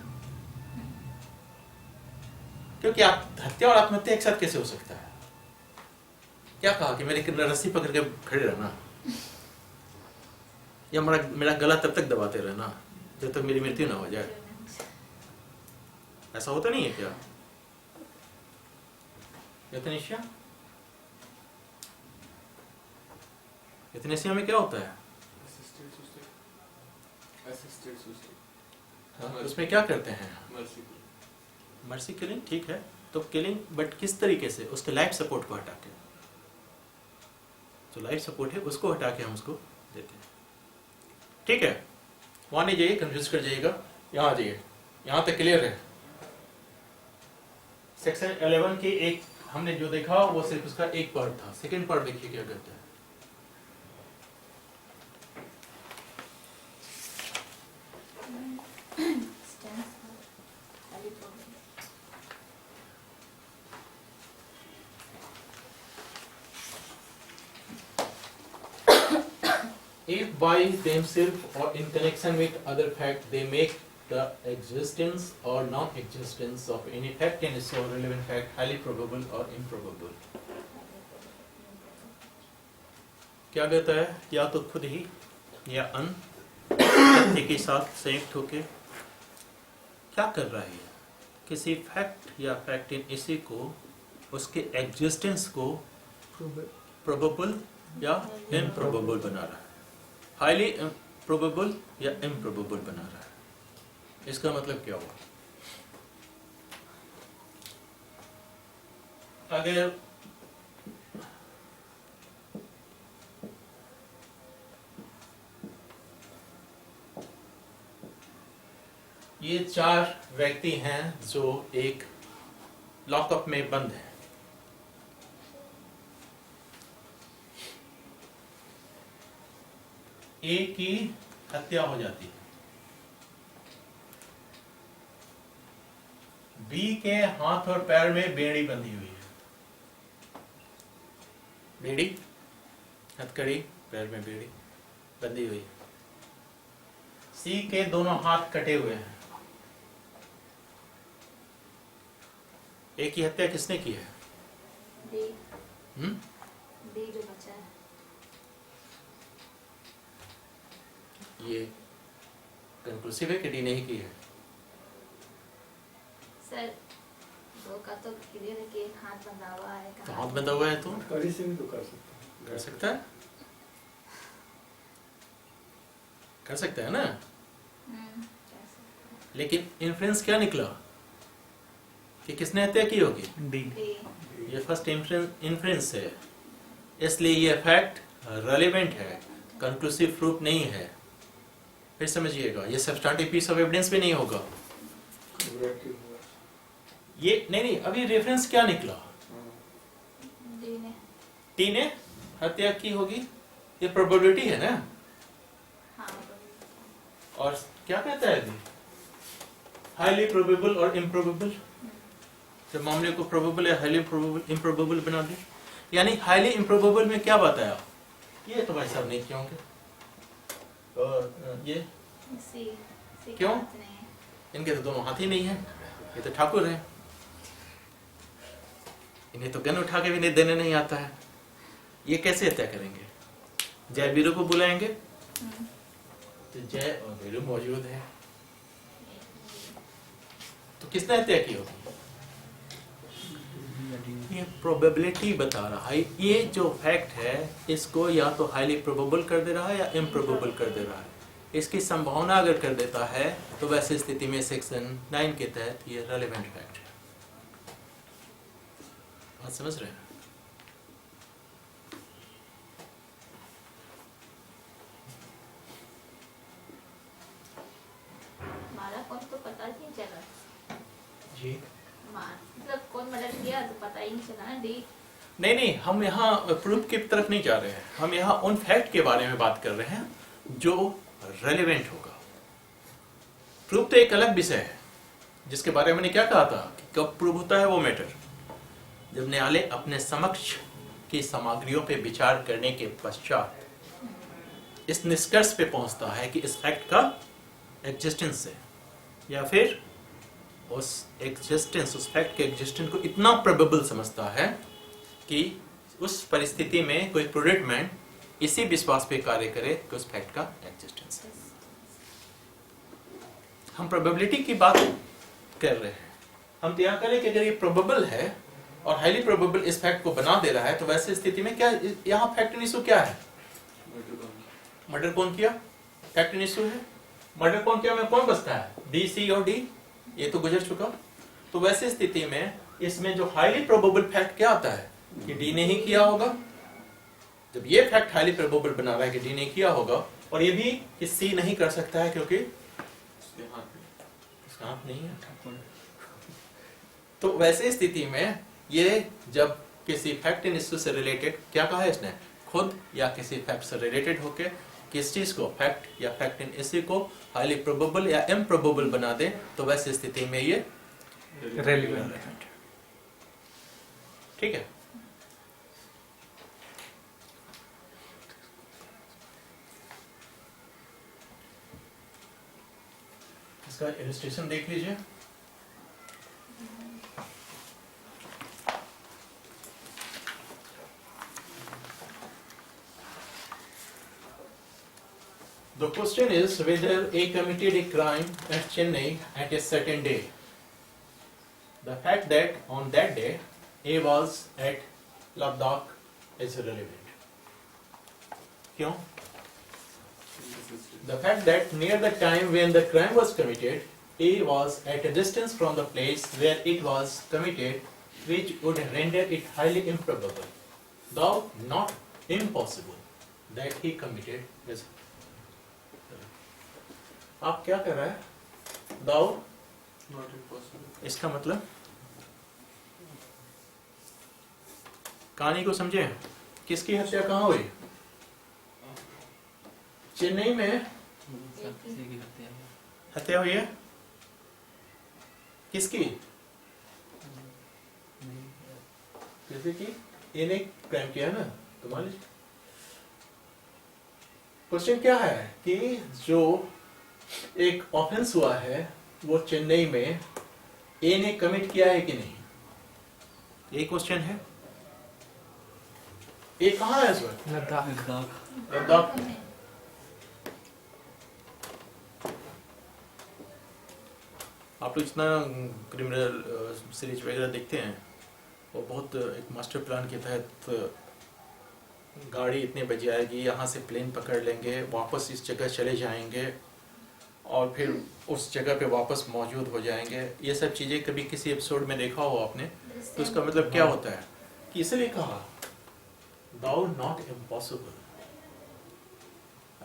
क्योंकि आप हत्या और आत्महत्या एक साथ कैसे हो सकता है? क्या कहा कि मेरी रस्सी पकड़ के खड़े रहना, या मेरा गला तब तक दबाते रहना जब तक मेरी मृत्यु ना हो जाए? ऐसा होता नहीं है क्या? यूथनेशिया में क्या होता है? हाँ, उसमें क्या करते हैं? मर्सी किलिंग, ठीक है। तो किलिंग, बट किस तरीके से? उसके लाइफ सपोर्ट को हटा के, जो लाइफ सपोर्ट है उसको हटा के हम उसको देते हैं। ठीक है, वहां नहीं जाइए, कंफ्यूज कर जाइएगा, यहाँ आ जाइए, यहाँ तक क्लियर है। सेक्शन 11 की एक हमने जो देखा वो सिर्फ उसका एक पार्ट था। सेकंड पार्ट देखिए क्या कहता है। Stands for highly probable. If by themselves or in connection with other fact they make the existence or non-existence of any fact in issue or relevant fact highly probable or improbable. क्या कहता है? या तो खुद ही या अन्य तथ्य के साथ संयुक्त होके क्या कर रहा है? किसी फैक्ट या फैक्ट इन इसी को, उसके एग्जिस्टेंस को प्रोबेबल या इम्प्रोबेबल बना रहा है, हाईली प्रोबेबल या इम्प्रोबेबल बना रहा है। इसका मतलब क्या हुआ? अगर ये 4 व्यक्ति हैं जो एक लॉकअप में बंद हैं, ए की हत्या हो जाती है, बी के हाथ और पैर में बेड़ी बंधी हुई है, बेड़ी, हथकड़ी, पैर में बेड़ी बंधी हुई है, सी के दोनों हाथ कटे हुए हैं। ए की हत्या किसने की है? डी हम्म? डी जो बचा है। ये कंक्लूसिव है कि डी नहीं की है? सर दो का तो क्लियर है कि एक हाथ बंधा हुआ है, तो हाथ बंधा हुआ है तो कड़ी से भी तो कर सकते कर सकता है, कर सकता है ना। कर सकते हैं। लेकिन इन्फ्रेंस क्या निकला कि किसने हत्या की होगी? डी। डी ये फर्स्ट इन्फ्रेंस है, इसलिए ये फैक्ट रेलेवेंट है, कंक्लूसिव प्रूफ नहीं है। फिर समझिएगा, ये सब्सटेंटिव पीस ऑफ एविडेंस भी नहीं होगा। हैं। ये नहीं, अभी रेफरेंस क्या निकला? डी ने टी ने हत्या की होगी, ये प्रोबेबिलिटी है ना। हाँ और क्या कहता है अभी? हाईली प्रोबेबल और इम्प्रोबेबल। जब मामले को प्रोबेबल या हाईली प्रोबेबल इम्प्रोबेबल बना दे, यानी हाईली इम्प्रोबेबल में क्या बताया? ये तो भाई साहब नहीं किए होंगे, और ये सी सी क्यों? का हाथ नहीं है। इनके तो दोनों हाथ ही नहीं है, ये तो ठाकुर हैं, इन्हें तो गन उठा के भी नहीं देने नहीं आता है। ये कैसे हत्या करेंगे? जय वीरू को बुलाएंगे तो जय और वीरू मौजूद है, तो किसने हत्या की होगी? ये प्रोबेबिलिटी बता रहा है, ये जो फैक्ट है इसको या तो हाईली प्रोबेबल कर दे रहा है या इम्प्रोबेबल कर दे रहा है। इसकी संभावना अगर कर देता है तो वैसे स्थिति में सेक्शन 9 के तहत ये रेलेवेंट फैक्ट है। बात समझ रहे हैं? मारा कौन तो पता ही नहीं चला। जी मतलब कौन मर्डर किया तो पता ही नहीं चला ना। डी नहीं, हम यहाँ प्रूफ की तरफ नहीं जा रहे हैं, हम यहाँ उन फैक्ट के बारे में बात कर रहे हैं जो रेलेवेंट होगा। प्रूफ तो एक अलग विषय है, जिसके बारे में मैंने क्या कहा था कि कब प्रूफ होता है वो मैटर, जब न्यायालय अपने समक्ष की सामग्रियों पे विचार करने के पश्चात इस निष्कर्ष पे पहुंचता है कि इस फैक्ट का एग्जिस्टेंस है, या फिर उस एग्जिस्टेंस, उस फैक्ट के एग्जिस्टेंस को इतना प्रोबेबल समझता है कि उस परिस्थिति में कोई प्रूडेंट मैन इसी विश्वास पे कार्य करे कि उस फैक्ट का एग्जिस्टेंस है। हम प्रोबेबिलिटी की बात कर रहे हैं, हम तय करें कि अगर ये प्रोबेबल है और हाईली प्रोबेबल इस फैक्ट को बना दे रहा है, तो वैसे स्थिति में क्या यहाँ फैक्ट इन इशू क्या है? मर्डर कौन किया? फैक्ट इन इशू है। मर्डर कौन किया में कौन बचता है? डी, सी और डी, ये तो गुजर चुका। तो वैसे स्थिति में इसमें जो हाईली प्रोबेबल फैक्ट क्या आता है कि डी ने ही किया होगा। जब ये फैक्ट हाईली प्रोबेबल बना रहा है कि डी ने किया होगा, और ये भी कि सी नहीं कर सकता है क्योंकि इसका हाथ नहीं है। तो वैसे स्थिति में ये जब किसी फैक्ट इन इश्यू से रिलेटेड, क्या कहा है इसने, खुद या किसी फैक्ट से रिलेटेड होके किस चीज को, फैक्ट या फैक्ट इन इश्यू को हाईली प्रोबेबल या इम्प्रोबेबल बना दे, तो वैसे स्थिति में ये रेलिवेंट है। ठीक है। इसका इलस्ट्रेशन देख लीजिए। The question is whether A committed a crime at Chennai at a certain day. The fact that on that day A was at Ladakh is irrelevant. क्यों? The fact that near the time when the crime was committed, A was at a distance from the place where it was committed, which would render it highly improbable, though not impossible, that he committed is. आप क्या कर रहा है? Thou Not impossible. इसका मतलब कहानी को समझे। किसकी हत्या कहाँ हुई? चेन्नई में हत्या हुई है। किसकी? किसी की? इन्हें क्राइम किया ना, तो मान लीजिए। क्वेश्चन क्या है कि जो एक ऑफेंस हुआ है वो चेन्नई में ए ने कमिट किया है कि नहीं, ये क्वेश्चन है। ए कहाँ है इस वक्त? लद्दाख। आप लोग इतना क्रिमिनल सीरीज वगैरह देखते हैं, वो बहुत एक मास्टर प्लान के तहत गाड़ी इतने बजे आएगी, यहाँ से प्लेन पकड़ लेंगे, वापस इस जगह चले जाएंगे और फिर उस जगह पे वापस मौजूद हो जाएंगे। ये सब चीज़ें कभी किसी एपिसोड में देखा हो आपने, तो उसका मतलब क्या होता है कि इसलिए कहा दाउ नॉट इम्पॉसिबल।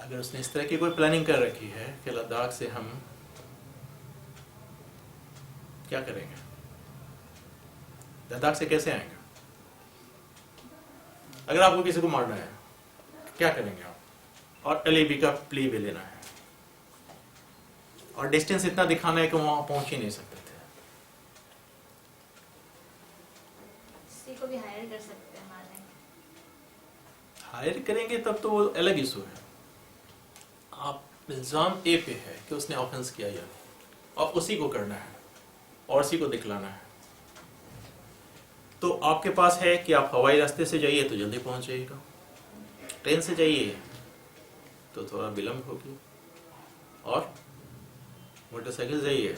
अगर उसने इस तरह की कोई प्लानिंग कर रखी है कि लद्दाख से हम क्या करेंगे, लद्दाख से कैसे आएंगे, अगर आपको किसी को मारना है क्या करेंगे आप, और एलएबी का प्ली भी लेना है और डिस्टेंस इतना दिखाना है कि वहां पहुंच ही नहीं सकते थे। किसी को भी हायर कर सकते हैं मारने। हायर करेंगे तब तो वो अलग इशू है। आप इल्जाम ए पे है कि उसने ऑफेंस किया या नहीं, और उसी को करना है और उसी को दिखलाना है। तो आपके पास है कि आप हवाई रास्ते से जाइए तो जल्दी पहुंच जाइएगा, ट्रेन से जाइए तो थोड़ा विलम्ब होगी, और मोटरसाइकिल जाइए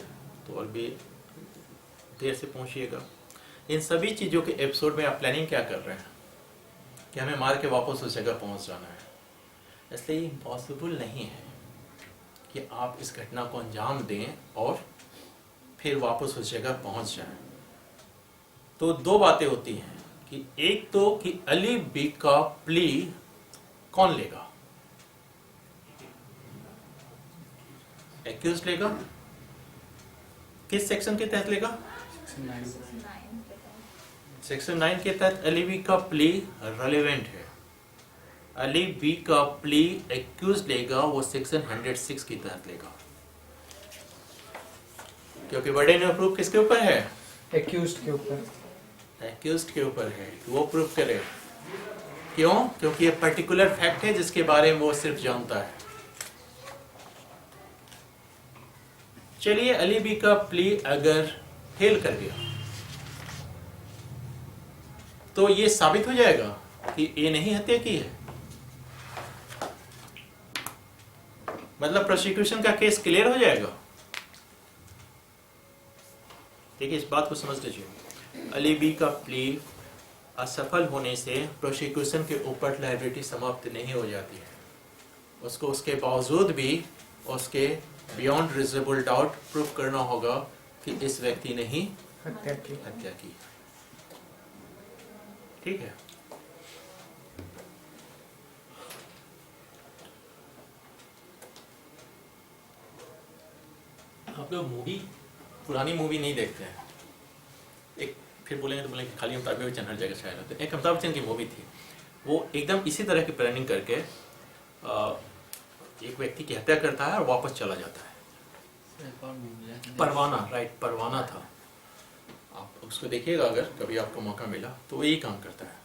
तो और भी देर से पहुंचिएगा। इन सभी चीज़ों के एपिसोड में आप प्लानिंग क्या कर रहे हैं कि हमें मार के वापस उस जगह पहुंच जाना है। इसलिए इम्पॉसिबल नहीं है कि आप इस घटना को अंजाम दें और फिर वापस उस जगह पहुंच जाएं। तो दो बातें होती हैं कि एक तो कि अली बी का प्ली कौन लेगा, एक्यूज लेगा। किस सेक्शन के तहत लेगा? सेक्शन 9 के तहत अली बी का प्ली रेलेवेंट है। अली बी का प्ली एक्यूज लेगा, वो सेक्शन 106 के तहत लेगा, क्योंकि बर्डन ऑफ प्रूफ किसके ऊपर है? एक्यूज्ड के ऊपर। एक्यूज्ड के ऊपर है, वो प्रूफ करे। क्यों? क्योंकि ये पर्टिकुलर फैक्ट है जिसके बारे में वो सिर्फ जानता है। चलिए अली बी का प्ली अगर फेल कर गया तो ये साबित हो जाएगा कि ए नहीं हत्या की है, मतलब प्रोसिक्यूशन का केस क्लियर हो जाएगा। देखिए इस बात को समझ लीजिए, अली बी का प्ली असफल होने से प्रोसिक्यूशन के ऊपर लायबिलिटी समाप्त नहीं हो जाती है। उसको उसके बावजूद भी उसके बियॉन्ड रिजनेबल डाउट प्रूव करना होगा कि इस व्यक्ति ने ही हत्या की। हत्या की। ठीक है। आप लोग मूवी, पुरानी मूवी नहीं देखते हैं। एक फिर बोलेंगे तो बोलेंगे खाली अमिताभ बच्चन हर जगह शायर होते हैं। एक अमिताभ बच्चन की मूवी थी, वो एकदम इसी तरह की प्लानिंग करके एक व्यक्ति की हत्या करता है और वापस चला जाता है। परवाना, राइट, परवाना था। आप उसको देखिएगा अगर कभी आपको मौका मिला तो वो यही काम करता है।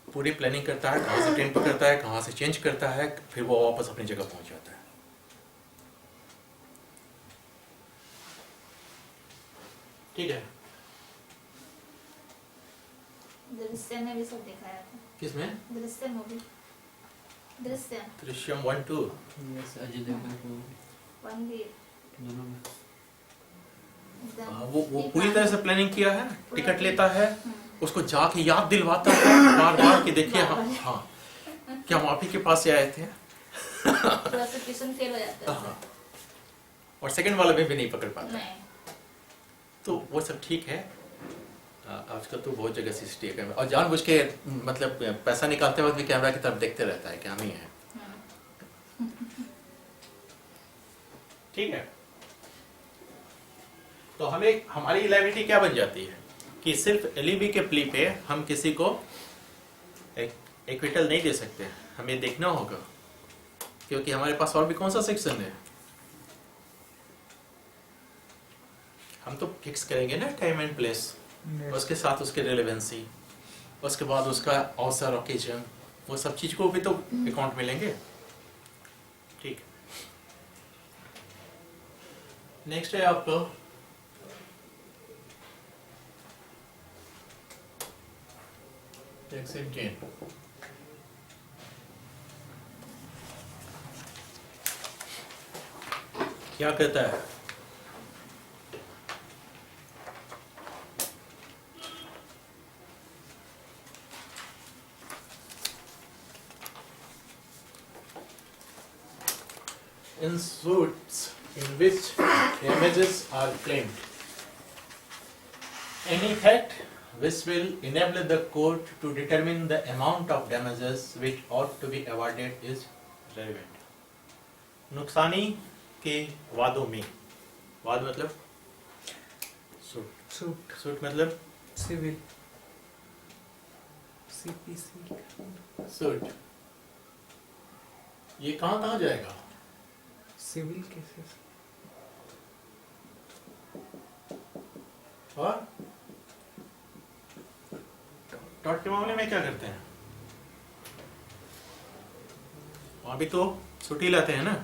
पूरी प्लानिंग करता है, कहाँ से ट्रेन पकड़ता है, कहाँ से चेंज करता है, फिर वो वापस अपनी जगह पहुंच जाता है। ठीक है। दृश्य में भी सब दिखाया था। किसमें? दृश्य मूवी, दृश्य दृश्यम 1, 2। यस, अजय देवगन को वन भी दोनों में। एकदम वो पूरी तरह से प्लानिंग किया है, टिकट लेता है, हम्म। उसको जाके याद दिलवाता है बार बार कि देखिए हाँ क्या हम आप ही के पास से आए थे। प्रोसिक्यूशन फेल हो जाता है। हाँ। और सेकंड वाला भी नहीं पकड़ पाता। नहीं, तो वो सब ठीक है। आजकल तो बहुत जगह सीसीटीवी कैमरा, और जानबूझ के मतलब पैसा निकालते वक्त भी कैमरा की तरफ देखते रहता है कि हम ही है। ठीक है। तो हमें हमारी लायबिलिटी क्या बन जाती है कि सिर्फ एलईबी के प्ली पे हम किसी को एक्विटल नहीं दे सकते, हमें देखना होगा क्योंकि हमारे पास और भी कौन सा सेक्शन है। हम तो फिक्स करेंगे ना टाइम एंड प्लेस, उसके साथ उसके रिलेवेंसी, उसके बाद उसका अवसर, ओकेजन, वो सब चीज को भी तो अकाउंट में लेंगे। ठीक। नेक्स्ट है आपको एक्सेप्ट चेन। क्या कहता है? In suits in which damages are claimed, any fact which will enable the court to determine the amount of damages which ought to be awarded is relevant. नुकसानी के वादों में, वाद मतलब सूट, सूट, सूट मतलब सिविल, सीपीसी, सूट, ये कहाँ कहाँ जाएगा? Civil cases. और टॉर्ट के मामले में क्या करते हैं? वहां भी तो सूट ही लाते हैं ना।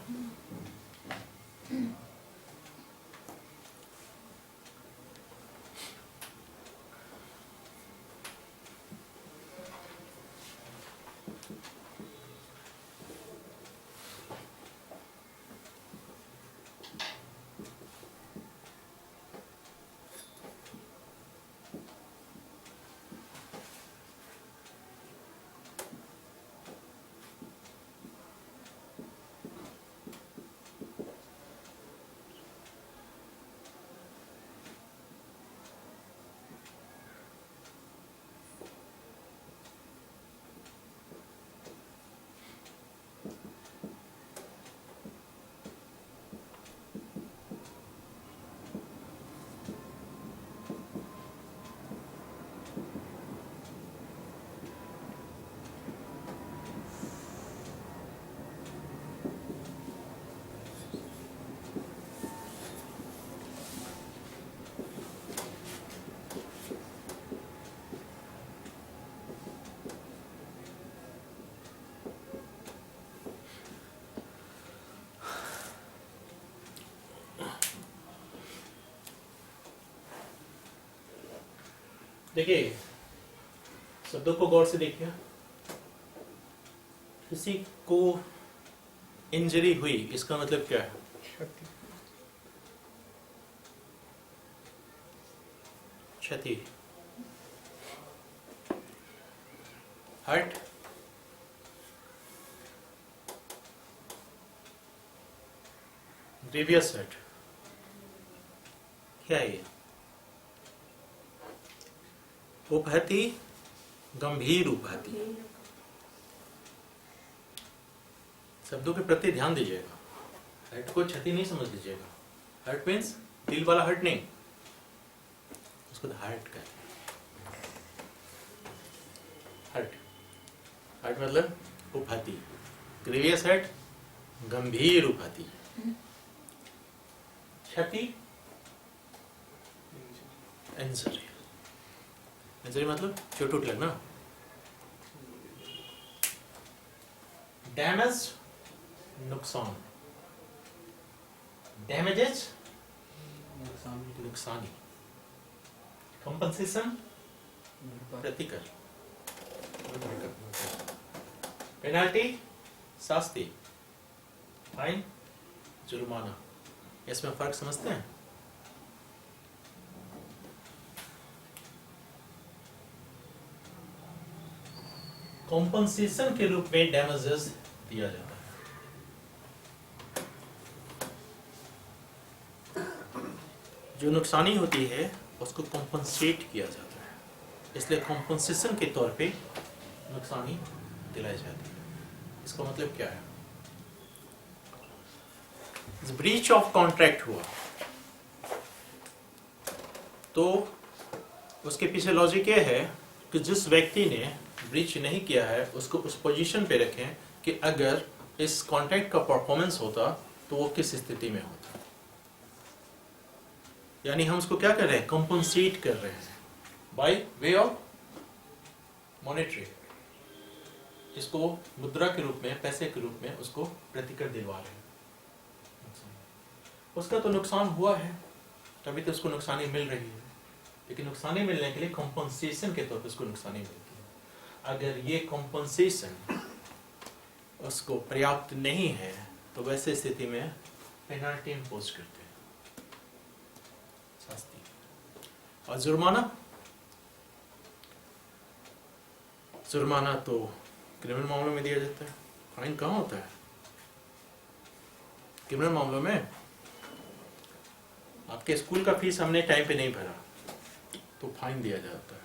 देखिए शब्दों को गौर से देखिए। किसी को इंजरी हुई, इसका मतलब क्या है? क्षति, हर्ट, ग्रेवियस हर्ट, क्या है ये? उपहति, गंभीर उपहति। शब्दों के प्रति ध्यान दीजिएगा, हर्ट को क्षति नहीं समझ लीजिएगा। हर्ट मीन्स दिल वाला हर्ट नहीं, उसको हर्ट कहते हैं। हर्ट, हर्ट मतलब उपहति, ग्रीवियस हर्ट, गंभीर उपहति। क्षति, इंजरी, इंजरी मतलब चोट उट लगना। डैमेज, नुकसान, डैमेजेज, नुकसानी। कंपनसेशन, प्रतिकर। पेनाल्टी, शास्ति। फाइन, जुर्माना। इसमें फर्क समझते हैं? कॉम्पनसेशन के रूप में डैमेजेस दिया जाता है। जो नुकसानी होती है उसको कॉम्पनसेट किया जाता है, इसलिए कॉम्पनसेशन के तौर पे नुकसानी दिलाई जाती है। इसका मतलब क्या है? ब्रीच ऑफ कॉन्ट्रैक्ट हुआ तो उसके पीछे लॉजिक ये है कि जिस व्यक्ति ने ब्रीच नहीं किया है उसको उस पोजीशन पे रखें कि अगर इस कॉन्ट्रैक्ट का परफॉर्मेंस होता तो वो किस स्थिति में होता। यानी हम उसको क्या कर रहे हैं? कंपनसेट कर रहे हैं बाय वे ऑफ मॉनेटरी। इसको मुद्रा के रूप में, पैसे के रूप में उसको प्रतिकर दिलवा रहे हैं। उसका तो नुकसान हुआ है, तभी तो उसको नुकसानी मिल रही है, लेकिन नुकसानी मिलने के लिए कंपनसेशन के तौर पर उसको नुकसानी मिलती है। अगर ये कंपनसेशन उसको पर्याप्त नहीं है तो वैसे स्थिति में पेनल्टी इम्पोज करते हैं, शास्ति। और जुर्माना, जुर्माना तो क्रिमिनल मामलों में दिया जाता है। फाइन कहाँ होता है? क्रिमिनल मामलों में आपके स्कूल का फीस हमने टाइम पे नहीं भरा तो फाइन दिया जाता है।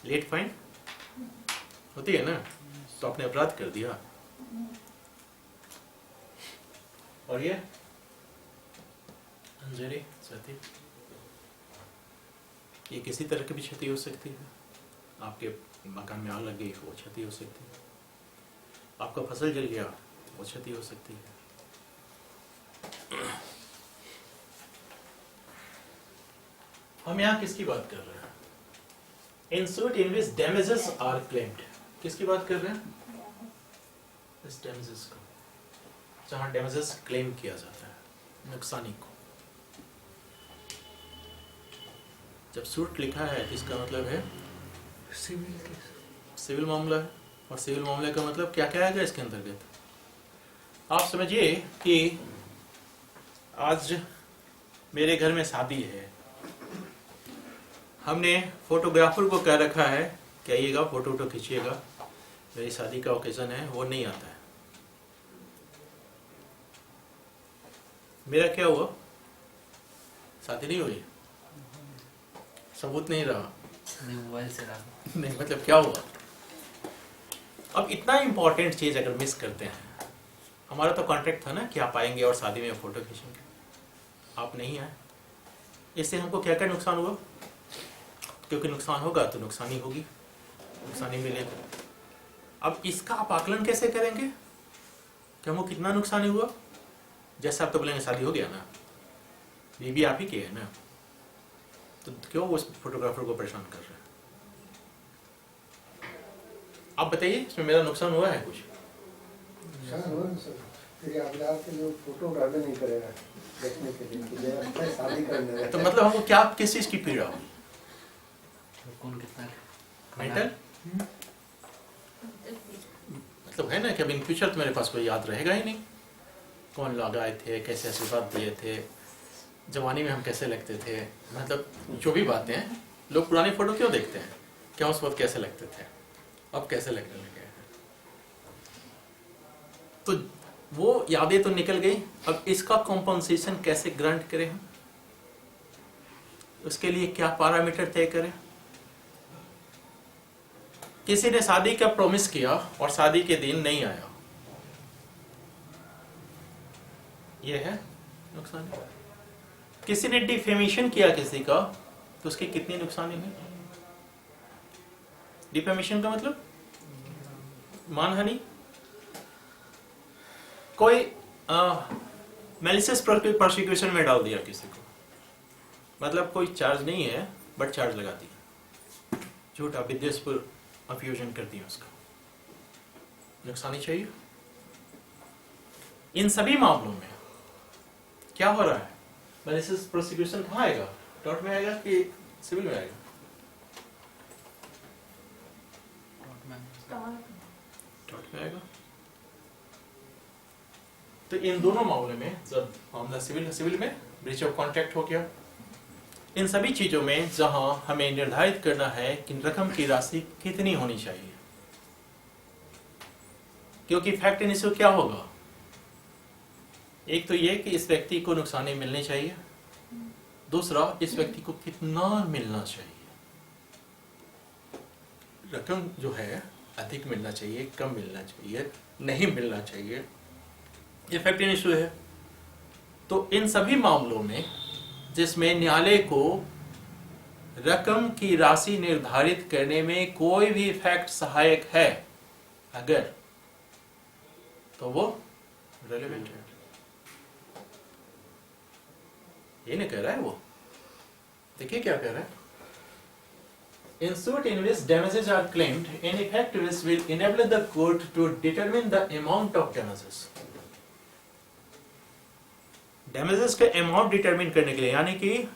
लेट फाइन होती है ना, तो आपने अपराध कर दिया। और ये इंजरी, क्षति, ये किसी तरह की भी क्षति हो सकती है। आपके मकान में आग लग गई, वो क्षति हो सकती है। आपका फसल जल गया, वो क्षति हो सकती है। हम यहाँ किसकी बात कर रहे हैं? In suit in which damages are claimed. किसकी बात कर रहे हैं? इस डैमेजेस को, जहां डैमेजेस क्लेम किया जाता है, नुकसानी को। जब सूट लिखा है तो इसका मतलब है सिविल केस, सिविल मामला है। और सिविल मामले का मतलब क्या क्या आएगा इसके अंतर्गत? आप समझिए कि आज मेरे घर में शादी है, हमने फोटोग्राफर को कह रखा है कि आइएगा फोटो वोटो खींचिएगा, मेरी शादी का ओकेजन है, वो नहीं आता है। मेरा क्या हुआ? शादी नहीं हुई, सबूत नहीं रहा। नहीं, मोबाइल से रहा। नहीं मतलब क्या हुआ? अब इतना इंपॉर्टेंट चीज अगर मिस करते हैं, हमारा तो कॉन्ट्रैक्ट था ना कि आप आएंगे और शादी में फोटो खींचेंगे, आप नहीं आए, इससे हमको क्या क्या नुकसान हुआ? क्योंकि नुकसान होगा तो नुकसानी होगी, नुकसानी मिलेगा। अब इसका आप आकलन कैसे करेंगे कि हमको कितना नुकसानी हुआ? जैसे आप तो बोलेंगे शादी हो गया ना, बीवी आप ही की है ना, तो क्यों उस फोटोग्राफर को परेशान कर रहे हैं? आप बताइए, इसमें मेरा नुकसान हुआ है कुछ? फिर यादगार के लिए फोटोग्राफी नहीं करेगा देखने के लिए, शादी करने तो मतलब हमको क्या, किस चीज की पीड़ा हो? कौन कितना मेंटल मतलब है ना कि अब इन फ्यूचर तो मेरे पास कोई याद रहेगा ही नहीं, कौन लोग आए थे, कैसे आशीर्वाद दिए थे, जवानी में हम कैसे लगते थे, मतलब जो भी बातें हैं। लोग पुरानी फोटो क्यों देखते हैं? क्या उस वक्त कैसे लगते थे, अब कैसे लगने लगे हैं? तो वो यादें तो निकल गई। अब इसका कॉम्पनसेशन कैसे ग्रांट करें हम? उसके लिए क्या पैरामीटर तय करें? किसी ने शादी का प्रॉमिस किया और शादी के दिन नहीं आया, यह है नुकसान। किसी ने डिफेमेशन किया किसी का, तो उसके कितनी नुकसानी हुई? डिफेमेशन का मतलब मानहानि। कोई मैलिशियस प्रोसिक्यूशन में डाल दिया किसी को, मतलब कोई चार्ज नहीं है बट चार्ज लगा दिया, झूठा विद्वेषपूर्ण अफ्यूजन कर दिया, उसका नुकसानी चाहिए। इन सभी मामलों में क्या हो रहा है? मैलिशियस प्रोसिक्यूशन कहाँ आएगा? टॉर्ट में आएगा कि सिविल में आएगा? टॉर्ट में आएगा। तो इन दोनों मामलों में जब मामला सिविल में ब्रीच ऑफ कॉन्ट्रैक्ट हो गया, इन सभी चीजों में जहां हमें निर्धारित करना है कि रकम की राशि कितनी होनी चाहिए, क्योंकि फैक्ट इन इशू क्या होगा? एक तो ये कि इस व्यक्ति को नुकसानी मिलनी चाहिए, दूसरा इस व्यक्ति को कितना मिलना चाहिए, रकम जो है अधिक मिलना चाहिए, कम मिलना चाहिए, नहीं मिलना चाहिए, ये फैक्ट इन इशू है। तो इन सभी मामलों में जिसमें न्यायालय को रकम की राशि निर्धारित करने में कोई भी फैक्ट सहायक है अगर, तो वो रेलेवेंट है। ये नहीं कह रहा है वो, देखिए क्या कह रहा है। In suit in which damages are claimed, any fact which will enable the court to determine the amount of damages. Damages का amount determine करने के लिए, यानी कि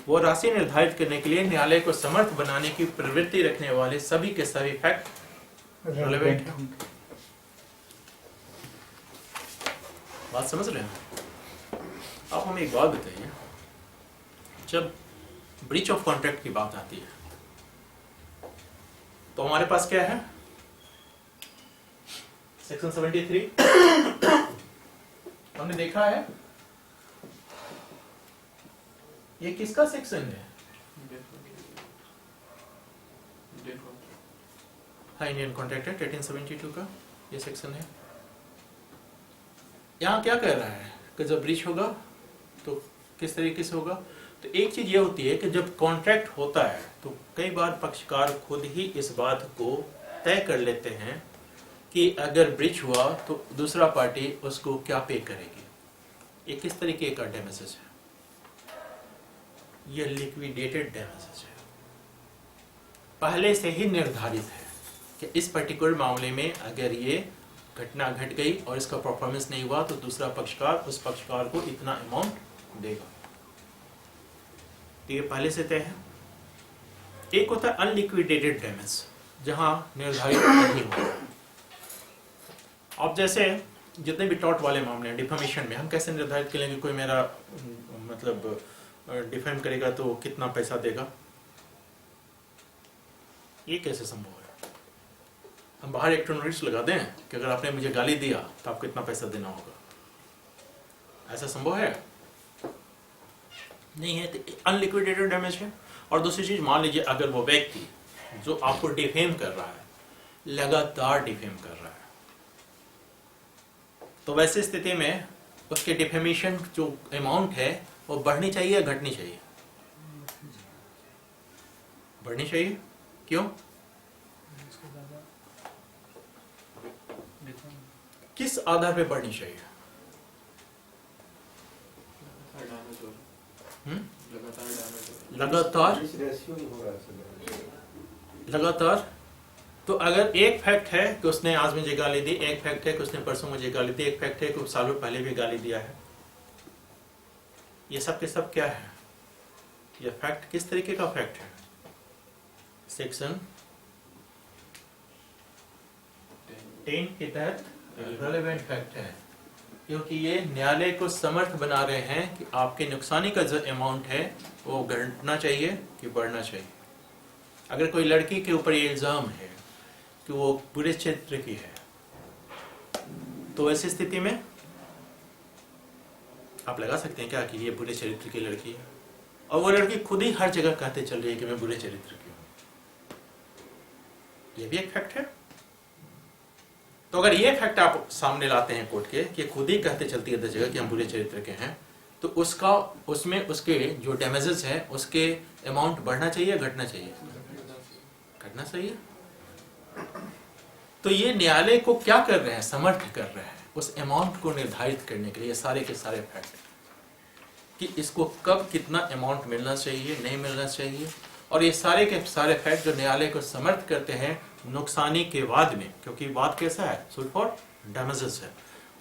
वो राशि निर्धारित करने के लिए न्यायालय को समर्थ बनाने की प्रवृत्ति रखने वाले सभी के सभी फैक्ट रेलेवेंट हैं। बात समझ रहे हैं? आप हमें एक बात बताइए, जब ब्रीच ऑफ कॉन्ट्रैक्ट की बात आती है तो हमारे पास क्या है? सेक्शन 73 हमने देखा है। ये किसका सेक्शन है? हाँ, इंडियन कॉन्ट्रैक्ट एक्ट 1872 का ये सेक्शन है। यहाँ क्या कह रहा है कि जब ब्रीच होगा तो किस तरीके से होगा? तो एक चीज ये होती है कि जब कॉन्ट्रैक्ट होता है तो कई बार पक्षकार खुद ही इस बात को तय कर लेते हैं कि अगर ब्रीच हुआ तो दूसरा पार्टी उसको क्या पे करेगी। ये किस तरीके का डैमेजेस है? ये लिक्विडेटेड डैमेजेस है, पहले से ही निर्धारित है कि इस पर्टिकुलर मामले में अगर ये घटना घट गई और इसका परफॉर्मेंस नहीं हुआ तो दूसरा पक्षकार उस पक्षकार को इतना अमाउंट देगा। तो ये पहले से तय है। एक होता है अनलिक्विडेटेड डैमेज, जहां निर्धारित नहीं हुआ। अब जैसे जितने भी टॉर्ट वाले मामले हैं, डिफेमेशन में हम कैसे निर्धारित करेंगे कोई मेरा मतलब डिफेम करेगा तो कितना पैसा देगा? ये कैसे संभव है? हम बाहर एक नोटिस लगा दें कि अगर आपने मुझे गाली दिया तो आपको इतना पैसा देना होगा, ऐसा संभव है? नहीं है। तो अनलिक्विडेटेड डैमेज है। और दूसरी चीज, मान लीजिए अगर वो व्यक्ति जो आपको डिफेम कर रहा है लगातार डिफेम कर रहा है, तो वैसे स्थिति में उसके डिफेमेशन जो अमाउंट है वो बढ़नी चाहिए या घटनी चाहिए? बढ़नी चाहिए। क्यों? किस आधार पे बढ़नी चाहिए? लगातार। तो अगर एक फैक्ट है कि उसने आज मुझे गाली दी, एक फैक्ट है कि उसने परसों मुझे गाली दी, एक फैक्ट है कि सालों पहले भी गाली दिया है, ये सब के सब क्या है? ये फैक्ट किस तरीके का फैक्ट है? सेक्शन 10 के तहत रेलेवेंट फैक्ट है, क्योंकि ये न्यायालय को समर्थ बना रहे हैं कि आपके नुकसानी का जो अमाउंट है वो घटना चाहिए कि बढ़ना चाहिए। अगर कोई लड़की के ऊपर ये इल्जाम है कि वो बुरे चरित्र की है, तो ऐसी स्थिति में आप लगा सकते हैं क्या कि ये बुरे चरित्र की लड़की है, और वो लड़की खुद ही हर जगह कहते चल रही है कि मैं बुरे चरित्र की हूँ। ये भी एक फैक्ट है। तो अगर ये फैक्ट आप सामने लाते हैं कोर्ट के कि खुद ही कहते चलती है जगह कि हम बुरे चरित्र के हैं, तो उसमें उसके जो डैमेजेस है उसके अमाउंट बढ़ना चाहिए, घटना चाहिए? घटना चाहिए। तो ये न्यायालय को क्या कर रहे हैं, समर्थ कर रहे हैं उस अमाउंट को निर्धारित करने के लिए, सारे के सारे फैक्ट कि इसको कब कितना अमाउंट मिलना चाहिए, नहीं मिलना चाहिए, और ये सारे के सारे फैक्ट जो न्यायालय को समर्थ करते हैं नुकसानी के वाद में, क्योंकि वाद कैसा है, सूट फॉर डैमेजेस है,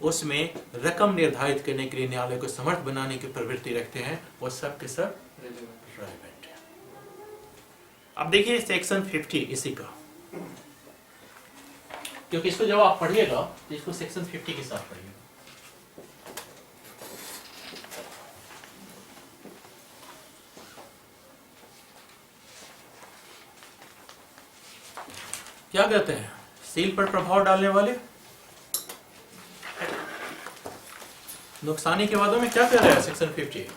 उसमें रकम निर्धारित करने के लिए न्यायालय को समर्थ बनाने की प्रवृत्ति रखते हैं, वो सब के सब रेलेवेंट है। अब देखिए सेक्शन 50 इसी का, क्योंकि इसको जब आप पढ़िएगा तो इसको सेक्शन 50 के साथ पढ़िएगा। क्या कहते हैं, सील पर प्रभाव डालने वाले नुकसानी के वादों में क्या कह रहा है सेक्शन 50?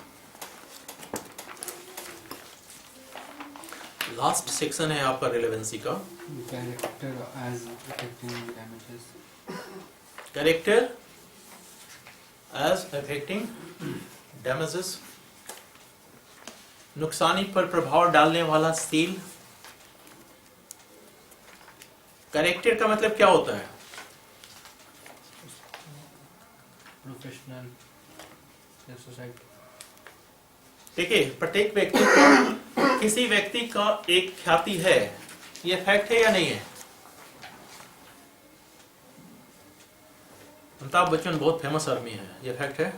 लास्ट सेक्शन है आपका रिलेवेंसी का। Character as affecting damages, character as affecting damages, नुकसानी पर प्रभाव डालने वाला सील। कैरेक्टर का मतलब क्या होता है? प्रोफेशनल या सोसाइटी। देखिए, प्रत्येक व्यक्ति का, किसी व्यक्ति का एक ख्याति है, ये फैक्ट है या नहीं है? अमिताभ बच्चन बहुत फेमस आदमी है, ये फैक्ट है।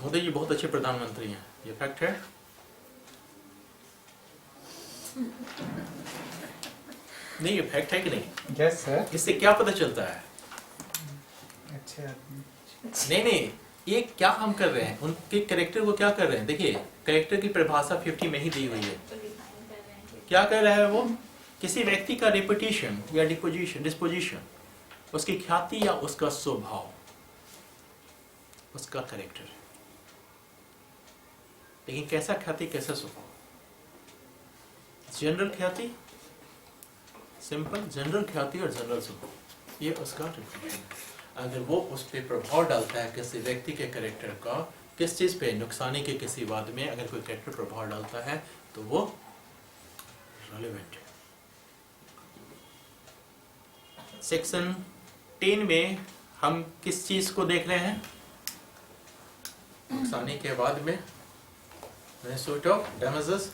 मोदी जी बहुत अच्छे प्रधानमंत्री हैं, ये फैक्ट है। नहीं, ये फैक्ट है कि नहीं? Yes sir. इससे क्या पता चलता है? अच्छे आदमी। नहीं, ये क्या हम कर रहे हैं, उनके कैरेक्टर को क्या कर रहे हैं? देखिए, कैरेक्टर की परिभाषा 50 में ही दी हुई है। क्या कर रहा है वो? किसी व्यक्ति का रेपुटेशन या डिस्पोजिशन, उसकी ख्याति या उसका स्वभाव, उसका कैरेक्टर है। लेकिन कैसा ख्याति, कैसा स्वभाव? जनरल ख्याति, सिंपल जनरल ख्याति और जनरल स्वभाव, ये उसका रेपुटेशन है। अगर वो उस पर प्रभाव डालता है किसी व्यक्ति के कैरेक्टर का, किस चीज पे, नुकसानी के किसी वाद में अगर कोई कैरेक्टर प्रभाव डालता है तो वो रेलेवेंट है। सेक्शन 10 में हम किस चीज को देख रहे हैं? नुकसानी के वाद में सूट ऑफ डैमेजेस।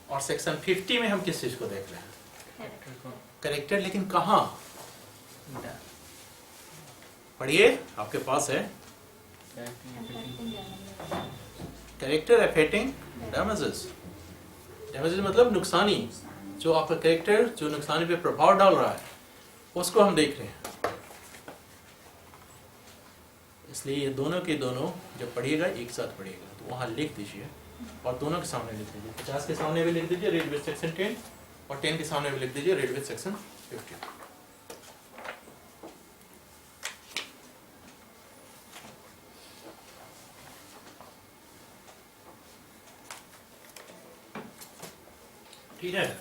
और सेक्शन 50 में हम किस चीज को देख रहे हैं? कैरेक्टर। लेकिन कहाँ? पढ़िए, आपके पास है। Character affecting damages. डैमेजेस मतलब नुकसानी, जो आपका कैरेक्टर जो नुकसानी पे प्रभाव डाल रहा है, उसको हम देख रहे हैं। इसलिए ये दोनों के दोनों जब पढ़िएगा एक साथ पढ़िएगा, तो वहां लिख दीजिए और दोनों के सामने लिख दीजिए। 50 के सामने भी लिख दीजिए रीड विद सेक्शन 10, और 10 के सामने भी लिख दीजिए रीड विद सेक्शन 50। ठीक है।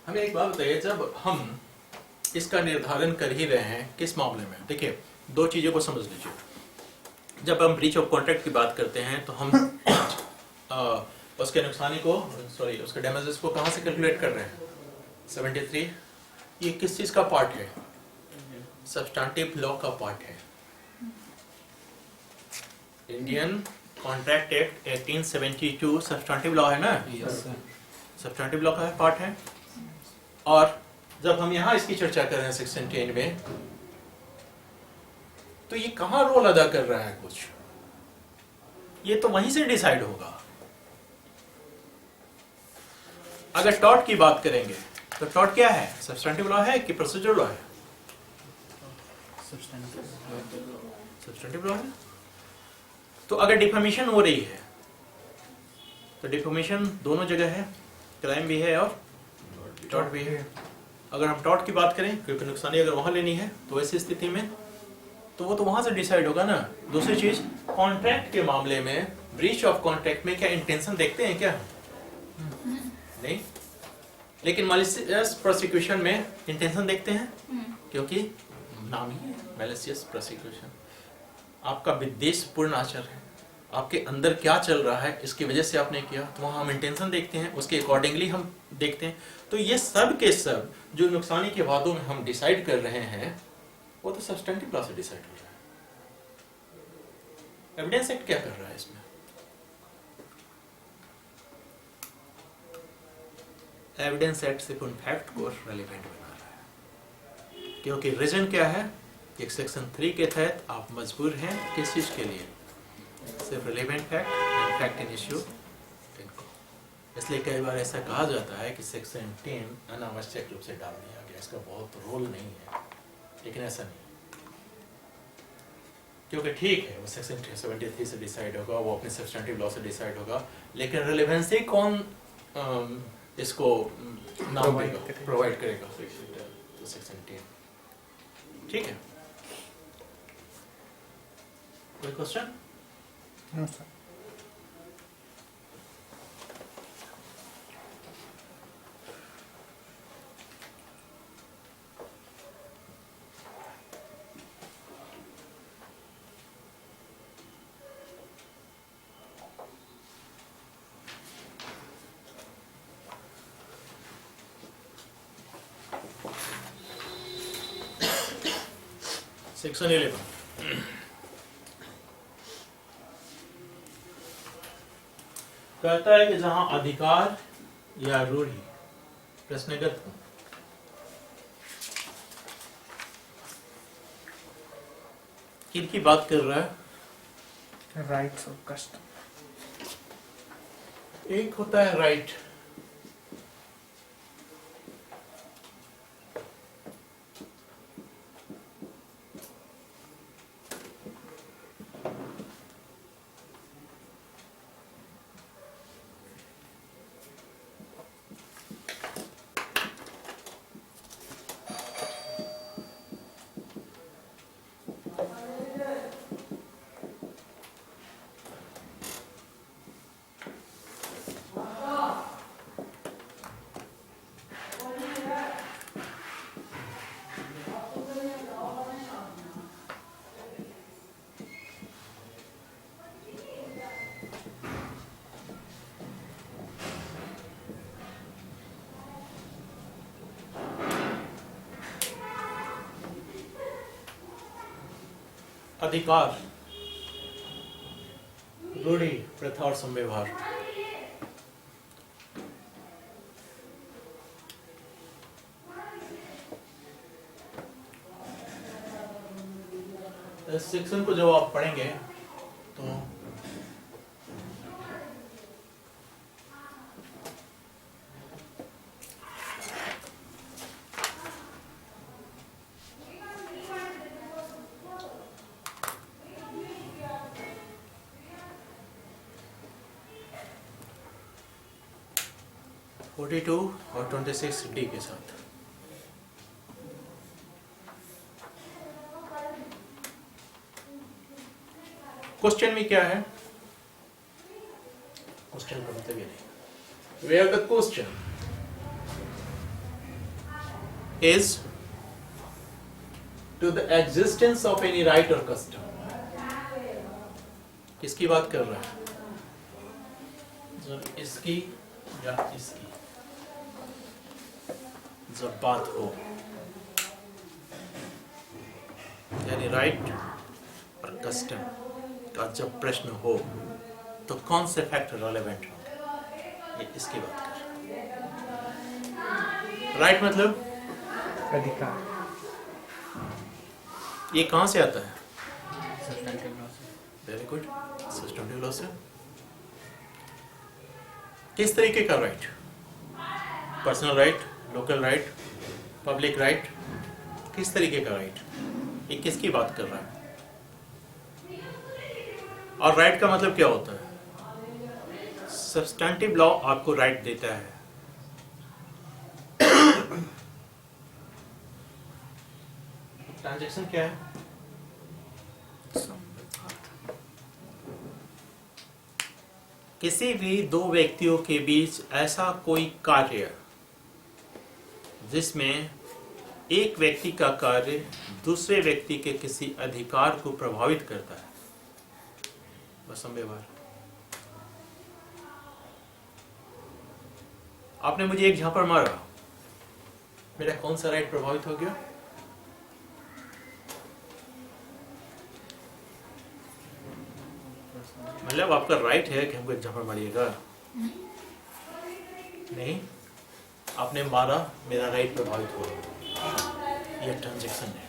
हमें एक बात बताइए, जब हम इसका निर्धारण कर ही रहे हैं, किस मामले में? देखिए, दो चीजों को समझ लीजिए। जब हम ब्रीच ऑफ कॉन्ट्रैक्ट की बात करते हैं तो हम उसके नुकसानी को, उसके डैमेजेस को कहाँ से कैलकुलेट कर रहे हैं? 73। ये किस चीज का पार्ट है? सब्सटेंटिव लॉ का पार्ट है। Indian contract act 1872 substantive law है ना? Yes sir. सब्सटेंटिव लॉ का पार्ट है। और जब हम यहाँ इसकी चर्चा कर रहे हैं सेक्शन 10 में, तो ये कहाँ रोल अदा कर रहा है कुछ? ये तो वहीं से डिसाइड होगा। अगर टॉर्ट की बात करेंगे तो टॉर्ट क्या है? सब्सटेंटिव लॉ है कि प्रोसीजर लॉ है? सब्सटेंटिव लॉ है। तो अगर डिफेमेशन हो रही है तो डिफेमेशन दोनों जगह है, क्राइम भी है और टॉर्ट भी है। अगर हम टॉर्ट की बात करें, क्योंकि नुकसानी अगर वहां लेनी है, तो ऐसी स्थिति में तो वो तो वहां से डिसाइड होगा ना। दूसरी चीज, कॉन्ट्रैक्ट के मामले में, ब्रीच ऑफ कॉन्ट्रैक्ट में क्या इंटेंशन देखते हैं क्या? नहीं। लेकिन मैलिशियस प्रोसिक्यूशन में इंटेंशन देखते हैं, हम्म, क्योंकि नाम ही है मैलिशियस प्रोसिक्यूशन। आपका विद्वेषपूर्ण आचरण है, आपके अंदर क्या चल रहा है इसकी वजह से आपने किया, तो वहाँ हम इंटेंशन देखते हैं, उसके अकॉर्डिंगली हम देखते हैं। तो ये सब के सब जो नुकसानी के वादों में हम डिसाइड कर रहे हैं वो तो सब्सटेंटिव लॉ से डिसाइड हो रहा है। एविडेंस एक्ट क्या कर रहा है इसमें? एविडेंस एक्ट सिर्फ उन फैक्ट को रेलिवेंट बना रहा है, क्योंकि रीजन क्या है कि सेक्शन 3 के तहत आप मजबूर हैं किस चीज के लिए? सिर्फ relevant fact and fact in issue इनको। इसलिए कई बार ऐसा कहा जाता है कि सेक्शन 10 अनावश्यक रूप से डाल दिया गया, इसका बहुत रोल नहीं है, लेकिन ऐसा नहीं, क्योंकि ठीक है वो सेक्शन 73 से डिसाइड होगा, वो अपने सब्सटेंटिव लॉ से डिसाइड होगा, लेकिन रिलेवेंसी कौन इसको नाम देगा, प्रोवाइड करेगा? तो सेक्शन 10। ठीक है, कोई क्वेश्चन? No sir. सेक्शन 11 कहता है कि जहां अधिकार या रूढ़ि प्रश्नगत हो, किनकी बात कर रहा है? Rights of custom. एक होता है राइट, अधिकार, रूढ़ि, प्रथा और संव्यवहार। इस सेक्शन को जब आप पढ़ेंगे तो टू और 26 डी के साथ क्वेश्चन में क्या है? क्वेश्चन का मतलब ये नहीं, we are the question is to the existence of any right or custom. किसकी बात कर रहा है? जब इसकी या इसकी जब बात हो, यानी राइट और कस्टम का जब प्रश्न हो तो कौन से फैक्टर रेलेवेंट हो, ये इसकी बात कर रहा है। राइट मतलब अधिकार। ये कहां से आता है? सब्सटेंटिव लॉ से। वेरी गुड, सब्सटेंटिव लॉ से। किस तरीके का right? Personal right, local right, public right, किस तरीके का राइट? ये किसकी बात कर रहा है? और राइट का मतलब क्या होता है? सब्सटेंटिव लॉ आपको राइट देता है। ट्रांजैक्शन क्या है? किसी भी दो व्यक्तियों के बीच ऐसा कोई कार्य जिसमें एक व्यक्ति का कार्य दूसरे व्यक्ति के किसी अधिकार को प्रभावित करता है, वह समव्यवहार। आपने मुझे एक झापड़ मारा, मेरा कौन सा राइट प्रभावित हो गया? मतलब आपका राइट है कि हमको एक झापड़ मारिएगा? नहीं, आपने मारा, मेरा राइट प्रभावित हुआ। यह ट्रांजैक्शन है।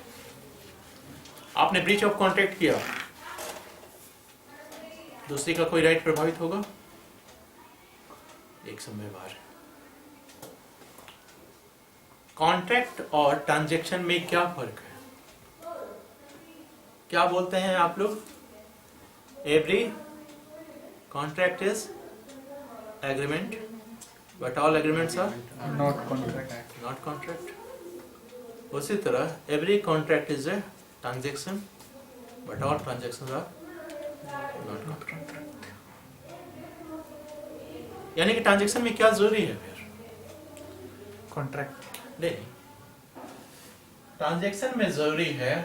आपने ब्रीच ऑफ कॉन्ट्रैक्ट किया, दूसरे का कोई राइट प्रभावित होगा? एक समव्यवहार। कॉन्ट्रैक्ट और ट्रांजैक्शन में क्या फर्क है? क्या बोलते हैं आप लोग? Every contract is agreement, but all agreements are not contract. Not contract. उसी तरह every contract is a transaction, but all transactions are not contract. यानी कि ट्रांजैक्शन में क्या जरूरी है फिर? कॉन्ट्रैक्ट। नहीं, ट्रांजैक्शन में जरूरी है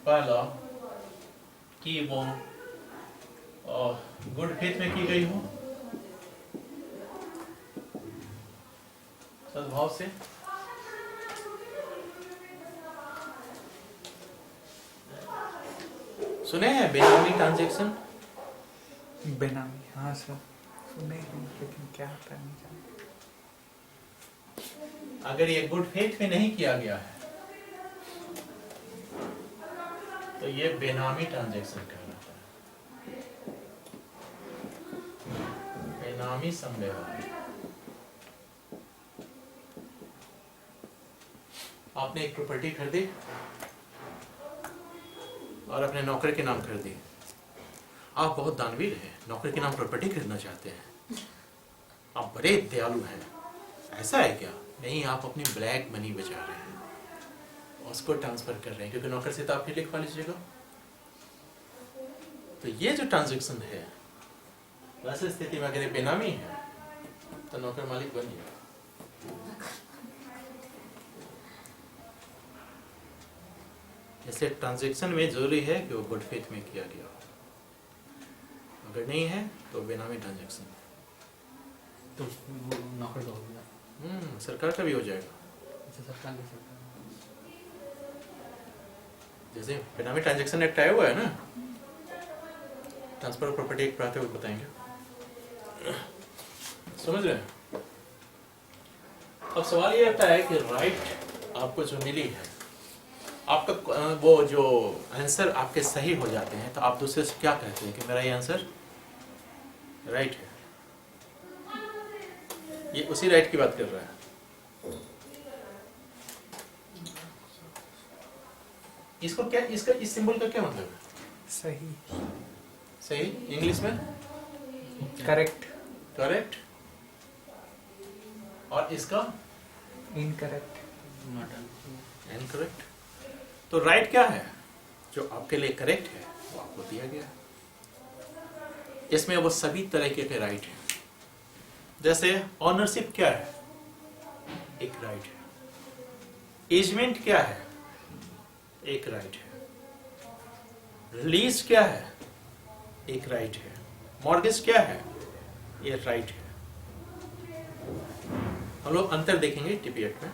पहला कि वो गुड फेथ में की गई हो, सद्भाव से। सुने हैं बेनामी ट्रांजैक्शन? बेनामी, हाँ सर सुने हैं, लेकिन क्या होता है नहीं जानते। अगर ये गुड फेथ में नहीं किया गया है तो ये बेनामी ट्रांजैक्शन कहलाता है, बेनामी समव्यवहार। आपने एक प्रॉपर्टी खरीदी और अपने नौकर के नाम खरीदी। आप बहुत दानवीर हैं, नौकर के नाम प्रॉपर्टी खरीदना चाहते हैं, आप बड़े दयालु हैं। ऐसा है क्या? नहीं, आप अपनी ब्लैक मनी बचा रहे हैं, उसको ट्रांसफर कर रहे हैं, क्योंकि नौकर से तो आप ही लिखवा लीजिएगा। तो ये जो ट्रांजैक्शन है, वैसे स्थिति में अगर ये बेनामी है तो नौकर मालिक बन गया। इसलिए ट्रांजैक्शन में जरूरी है कि वो गुड फेथ में किया गया हो, अगर नहीं है तो बेनामी ट्रांजैक्शन। तो वो नौकर का हो गया। सरकार का भी हो जाएगा। अच्छा, सरकार ले सकता है। जैसे बेनामी ट्रांजैक्शन एक्ट आया हुआ है ना, ट्रांसफर ऑफ प्रॉपर्टी एक्ट पढ़ाते हुए बताएंगे, समझ रहे हैं? अब सवाल ये आता है कि राइट आपको जो मिली है, आपका वो जो आंसर आपके सही हो जाते हैं तो आप दूसरे से क्या कहते हैं कि मेरा ये आंसर राइट है। ये उसी राइट की बात कर रहा है। इसको क्या, इसका इस सिंबल का क्या मतलब है? सही, सही इंग्लिश में करेक्ट, करेक्ट, और इसका इनकरेक्ट, इनकरेक्ट। तो राइट क्या है? जो आपके लिए करेक्ट है वो आपको दिया गया है। इसमें वो सभी तरीके के राइट हैं। जैसे ऑनरशिप क्या है? एक राइट है। एजमेंट क्या है? एक राइट है। रिलीज क्या है? एक राइट है। मॉर्गेज क्या है? ये राइट है। हम लोग अंतर देखेंगे टीपीएट में,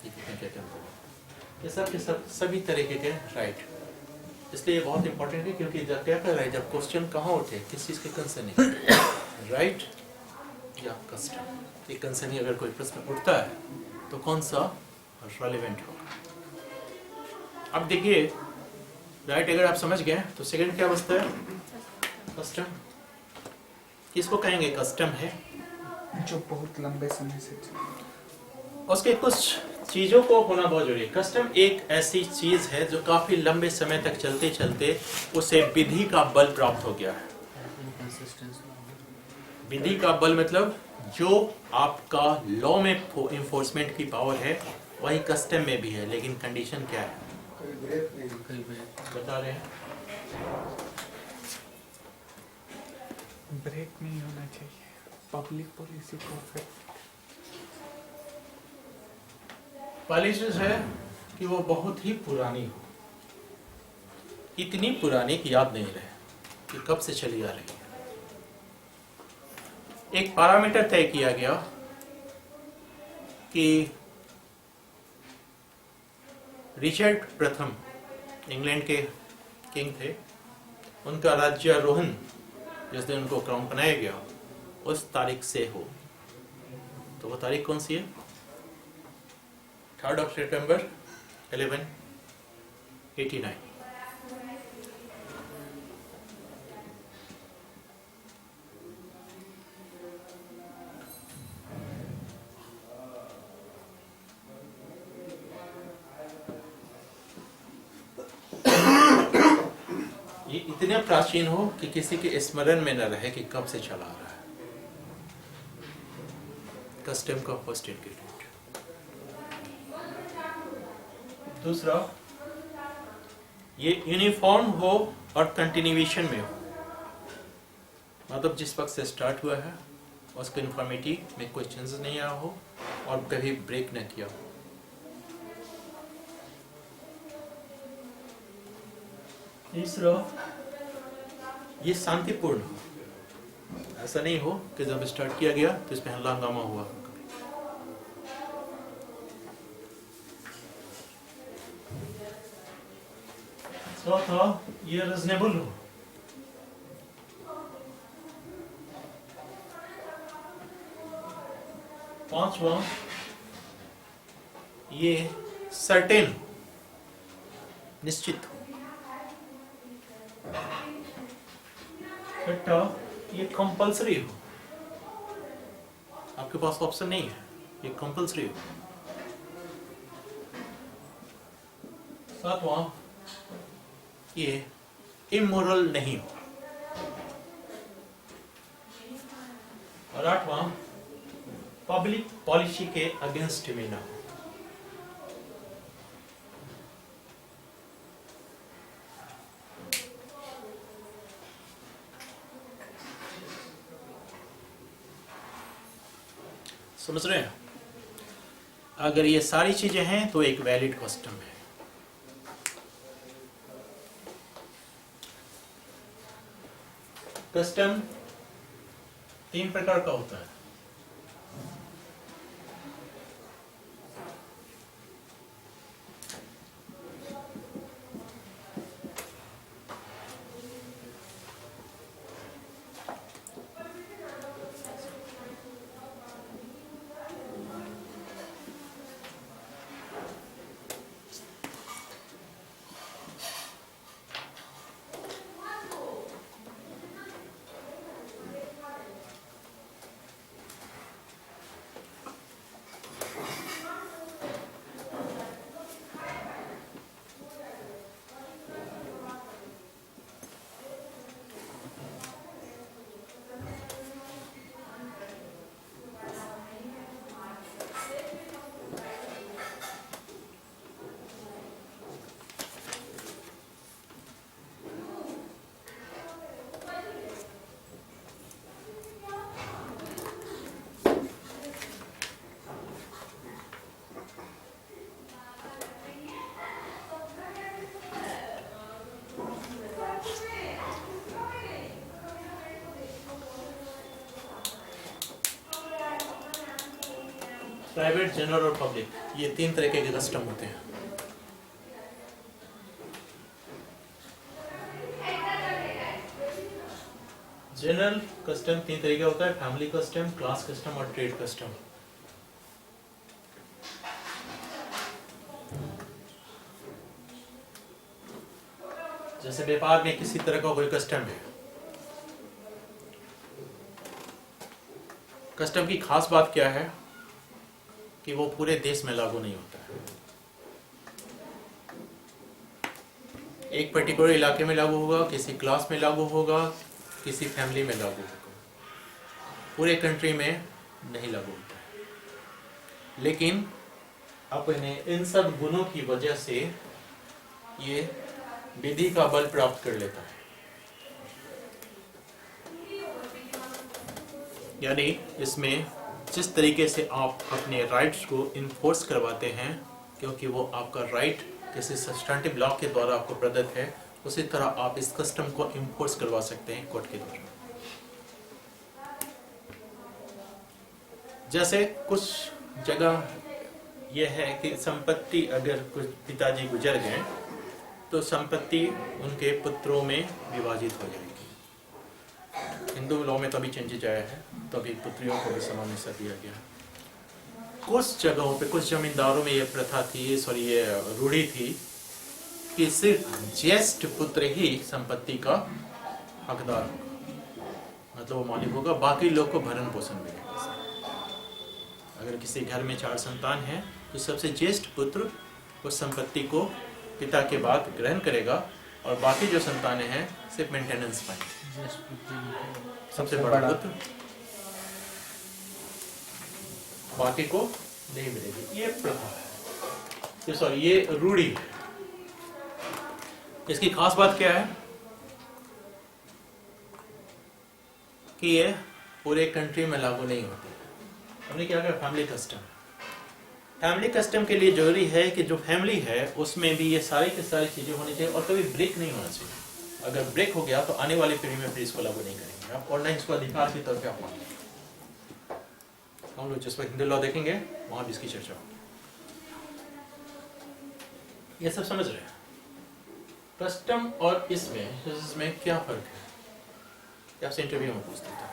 क्या क्या अंतर है। ये सब के सब सभी तरीके के राइट। इसलिए ये बहुत इंपॉर्टेंट है, क्योंकि जब क्या कर रहा है, जब क्वेश्चन कहाँ उठे, किस चीज के कंसर्निंग, राइट या कस्टम, ये कंसर्निंग अगर कोई प्रश्न उठता है तो कौन सा रेलेवेंट होगा। अब देखिए, राइट अगर आप समझ गए तो सेकंड क्या बचता है? कस्टम। किसको कहेंगे कस्टम है? जो बहुत लंबे समय से चला। उसके कुछ चीजों को होना बहुत जरूरी है। कस्टम एक ऐसी चीज है जो काफी लंबे समय तक चलते चलते उसे विधि का बल प्राप्त हो गया है। विधि का बल मतलब जो आपका लॉ में इन्फोर्समेंट की पावर है वही कस्टम में भी है, लेकिन कंडीशन क्या है बता रहे हैं? ब्रेक नहीं होना चाहिए, पब्लिक पॉलिसी परफेक्ट। पहली चीज है कि वो बहुत ही पुरानी हो, इतनी पुरानी कि याद नहीं रहे कि कब से चली आ रही है। एक पैरामीटर तय किया गया कि रिचर्ड प्रथम इंग्लैंड के किंग थे, उनका राज्यारोहण जिस दिन उनको क्राउन बनाया गया उस तारीख से हो। तो वो तारीख कौन सी है? 3rd September 1189। ये इतने प्राचीन हो कि किसी के स्मरण में न रहे कि कब से चला आ रहा है। कस्टम का फर्स्ट इंग्रेडिएंट। दूसरा, ये यूनिफॉर्म हो और कंटिन्यूएशन में हो, मतलब जिस वक्त से स्टार्ट हुआ है उसको यूनिफॉर्मिटी में कोई चेंजेस नहीं आया हो और कभी ब्रेक न किया हो। तीसरा, ये शांतिपूर्ण हो, ऐसा नहीं हो कि जब स्टार्ट किया गया तो इसमें हल्ला हंगामा हुआ। चौथा, ये रीजनेबल हो। पांचवा, ये सर्टेन निश्चित हो। छठा, ये कंपल्सरी हो, आपके पास ऑप्शन नहीं है, ये कंपल्सरी हो। सातवां, ये इमोरल नहीं हो। और आठवां, पब्लिक पॉलिसी के अगेंस्ट में ना हो। समझ रहे हैं? अगर ये सारी चीजें हैं तो एक वैलिड कस्टम है। कस्टम 3 प्रकार का होता है। प्राइवेट, जनरल और पब्लिक, ये 3 तरह के कस्टम होते हैं। जनरल कस्टम 3 तरीके होता है, फैमिली कस्टम, क्लास कस्टम और ट्रेड कस्टम। जैसे व्यापार में किसी तरह का कोई कस्टम है, कस्टम की खास बात क्या है कि वो पूरे देश में लागू नहीं होता है, एक पर्टिकुलर इलाके में लागू होगा, किसी क्लास में लागू होगा, किसी फैमिली में लागू होगा, पूरे कंट्री में नहीं लागू होता है। लेकिन अपने इन सब गुणों की वजह से ये विधि का बल प्राप्त कर लेता है। यानी इसमें जिस तरीके से आप अपने राइट्स को इन्फोर्स करवाते हैं क्योंकि वो आपका राइट किसी सब्सटेंटिव लॉ के द्वारा आपको प्रदत्त है, उसी तरह आप इस कस्टम को इम्पोर्ट करवा सकते हैं कोर्ट के द्वारा। जैसे कुछ जगह यह है कि संपत्ति अगर कुछ पिताजी गुजर गए तो संपत्ति उनके पुत्रों में विभाजित हो जाएगी। हिंदू लॉ में तभी चेंजेज आया है, तभी पुत्रियों को भी समान हिस्सा दिया गया। कुछ जगहों पे कुछ जमींदारों में ये प्रथा थी, ये रूढ़ी थी कि सिर्फ ज्येष्ठ पुत्र ही संपत्ति का हकदार होगा, मतलब वो मालिक होगा, बाकी लोग को भरण पोषण मिलेगा। अगर किसी घर में 4 संतान हैं तो सबसे ज्येष्ठ पुत्र उस संपत्ति को पिता के बाद ग्रहण करेगा और बाकी जो संतानें हैं सिर्फ मेंटेनेंस पाएंगे। सबसे बड़ा पुत्र बाकी को नहीं मिलेगी। ये प्रथा है, सॉरी ये रूढ़ी है। इसकी खास बात क्या है कि ये पूरे कंट्री में लागू नहीं होती। हमने क्या कहा, फैमिली कस्टम। फैमिली कस्टम के लिए जरूरी है कि जो फैमिली है उसमें भी ये सारी की सारी चीजें होनी चाहिए और कभी ब्रेक नहीं होना चाहिए। अगर ब्रेक हो गया तो आने वाली पीढ़ी में फिर इसको लागू नहीं करेंगे आप, और न इसको अधिकार के तौर पे आप मानेंगे। हम लोग जिस पर हिंदू लॉ देखेंगे वहां भी इसकी चर्चा होगी। ये सब समझ रहे हैं कस्टम और इसमें क्या फर्क है? आपसे इंटरव्यू में पूछ देता हूं,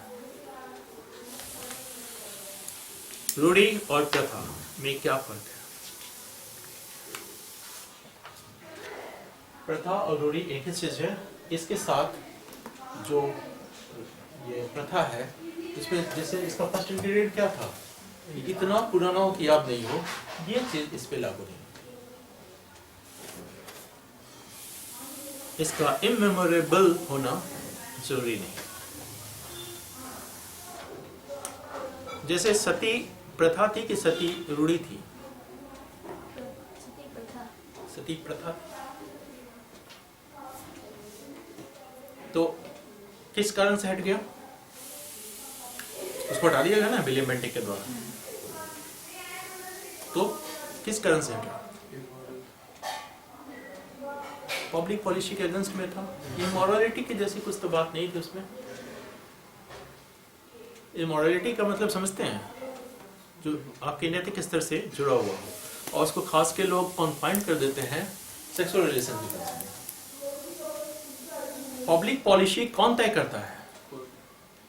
रूढ़ी और प्रथा में क्या फर्क है? प्रथा और रूढ़ी एक ही चीज है। इसके साथ जो ये प्रथा है इसमें जैसे इसका फर्स्ट इंग्रेडिएंट क्या था, इतना पुराना हो कि याद नहीं हो, ये चीज इस पे लागू नहीं। इसका इमेमोरेबल होना जरूरी नहीं। जैसे सती प्रथा थी कि सती रूढ़ी थी? सती प्रथा। तो किस कारण से हट गया? उसको हटा दिया गया ना विलियम बेंटिक के द्वारा। तो किस कारण से हटा? पब्लिक पॉलिसी के अगेंस्ट में था। इमोरलिटी की जैसी कुछ तो बात नहीं थी उसमें। इमोरलिटी का मतलब समझते हैं, जो आपके नैतिक स्तर से जुड़ा हुआ हो, और उसको खास के लोग कॉन्फाइन कर देते हैं सेक्सुअल रिलेशन में। पब्लिक पॉलिसी कौन तय करता है?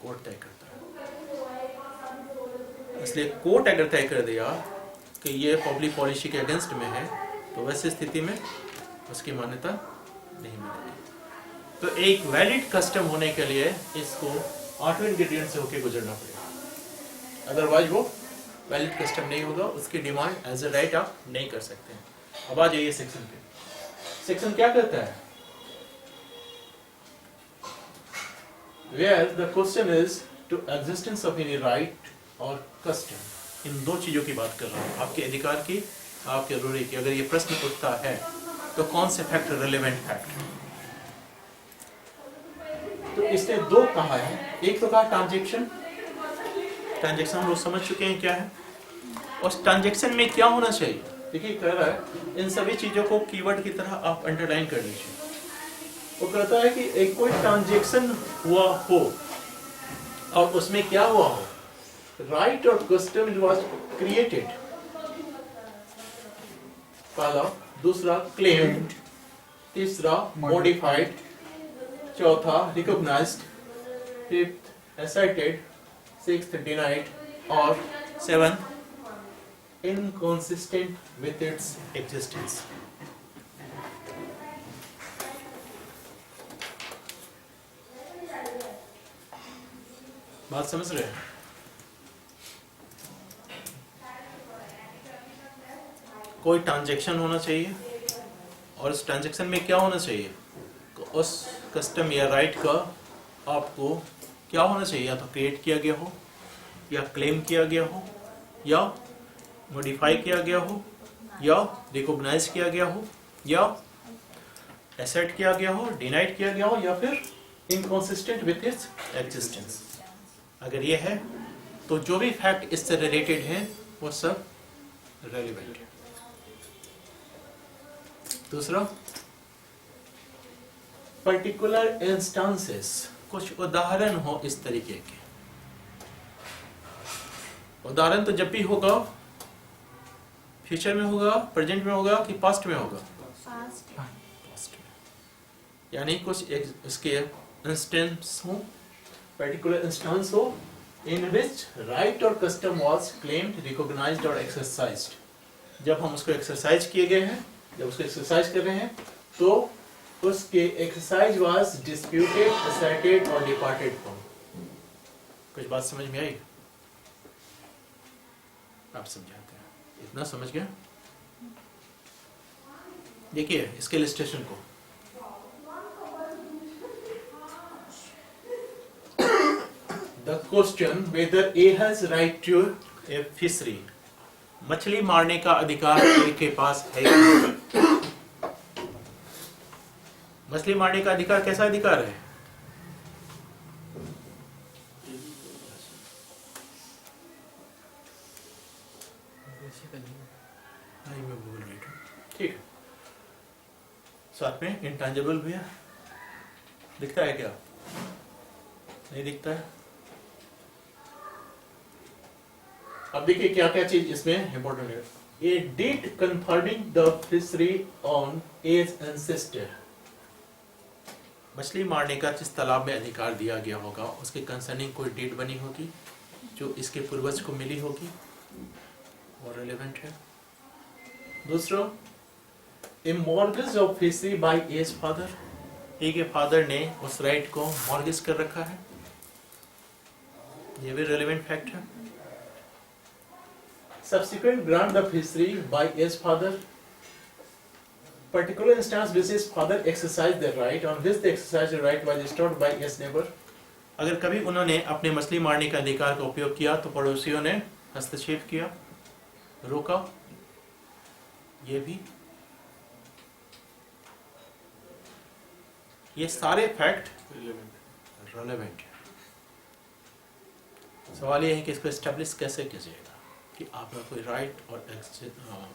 कोर्ट तय करता है। इसलिए कोर्ट अगर तय कर दिया कि ये पब्लिक पॉलिसी के अगेंस्ट में है तो वैसी स्थिति में उसकी मान्यता नहीं मिलेगी। तो एक वैलिड कस्टम होने के लिए इसको 8वें इंग्रेडिएंट से होकर गुजरना पड़ेगा, अदरवाइज वो वैलिड कस्टम नहीं होगा। उसकी डिमांड एज ए राइट आप नहीं कर सकते हैं। अब आ जाइए सेक्शन पे। सेक्शन क्या कहता है? Where the question is to existence of any right or custom. इन दो चीजों की बात कर रहा हूँ, आपके अधिकार की, आपके रूढ़ी की। अगर ये प्रश्न उठता है तो कौन से फैक्ट रिलेवेंट फैक्ट? तो इसने दो कहा है। एक तो कहा ट्रांजैक्शन। ट्रांजैक्शन हम लोग समझ चुके हैं क्या है। और ट्रांजैक्शन में क्या होना चाहिए? देखिए कह रहा है इन सभी चीजों को कीवर्ड की तरह आप अंडरलाइन कर लीजिए। वो कहता है कि एक कोई ट्रांजैक्शन हुआ हो और उसमें क्या हुआ हो, right or custom was created, पहला, दूसरा क्लेम्ड, तीसरा मॉडिफाइड, चौथा recognised, fifth asserted, sixth denied और seventh inconsistent with its existence. बात समझ रहे हैं? कोई ट्रांजैक्शन होना चाहिए और उस ट्रांजैक्शन में क्या होना चाहिए? उस कस्टम या राइट का आपको क्या होना चाहिए? या तो क्रिएट किया गया हो, या क्लेम किया गया हो, या मॉडिफाई किया गया हो, या रिकॉग्नाइज किया गया हो, या एसेट किया गया हो, डिनाइड किया गया हो, या फिर इनकंसिस्टेंट विथ इट्स एग्जिस्टेंस। अगर ये है तो जो भी फैक्ट इससे रिलेटेड है वो सब रेलिवेंट है। दूसरा पर्टिकुलर इंस्टांसेस, कुछ उदाहरण हो इस तरीके के। उदाहरण तो जब भी होगा फ्यूचर में होगा, प्रेजेंट में होगा कि पास्ट में होगा? पास्ट पास्ट में। यानी कुछ इसके इंस्टेंस हो, पर्टिकुलर इंस्टेंस हो इन विच right or custom was claimed, recognised और एक्सरसाइज्ड। जब हम उसको एक्सरसाइज किए गए हैं, जब उसको एक्सरसाइज कर रहे हैं, तो उसके एक्सरसाइज वाज डिस्प्यूटेड, असर्टेड और डिपार्टेड फ्रॉम। कुछ बात समझ में आई? आप समझाते हैं, इतना समझ गया? देखिए इसके इलस्ट्रेशन को। The question whether A has right to a fishery, मछली मारने का अधिकार A के पास है कि नहीं? मछली मारने का अधिकार कैसा अधिकार है? मैं बोल रही हूँ, ठीक है। साथ में इंटेंजिबल भी है, दिखता है क्या? नहीं दिखता है। अब देखिए क्या क्या चीज इसमें इंपॉर्टेंट है। A deed conferring the fishery on A's ancestor, मछली मारने का जिस तालाब में अधिकार दिया गया होगा उसके कंसर्निंग कोई डीड बनी होगी जो इसके पूर्वज को मिली होगी, और रिलेवेंट है। दूसरा, A mortgage of fishery by A's father, A के फादर ने उस राइट को मॉर्गेज कर रखा है, ये भी रिलेवेंट फैक्ट है। Subsequent grant the fishery by A's father, particular instance which his father exercised the right on which the exercise the right was restored by A's neighbor। अगर कभी उन्होंने अपने मछली मारने का अधिकार का उपयोग किया तो पड़ोसियों ने हस्तक्षेप किया, रोका, ये भी। ये सारे फैक्ट रिलेवेंट है। सवाल ये है कि इसको एस्टेब्लिश कैसे कीजिएगा कि आपका कोई राइट और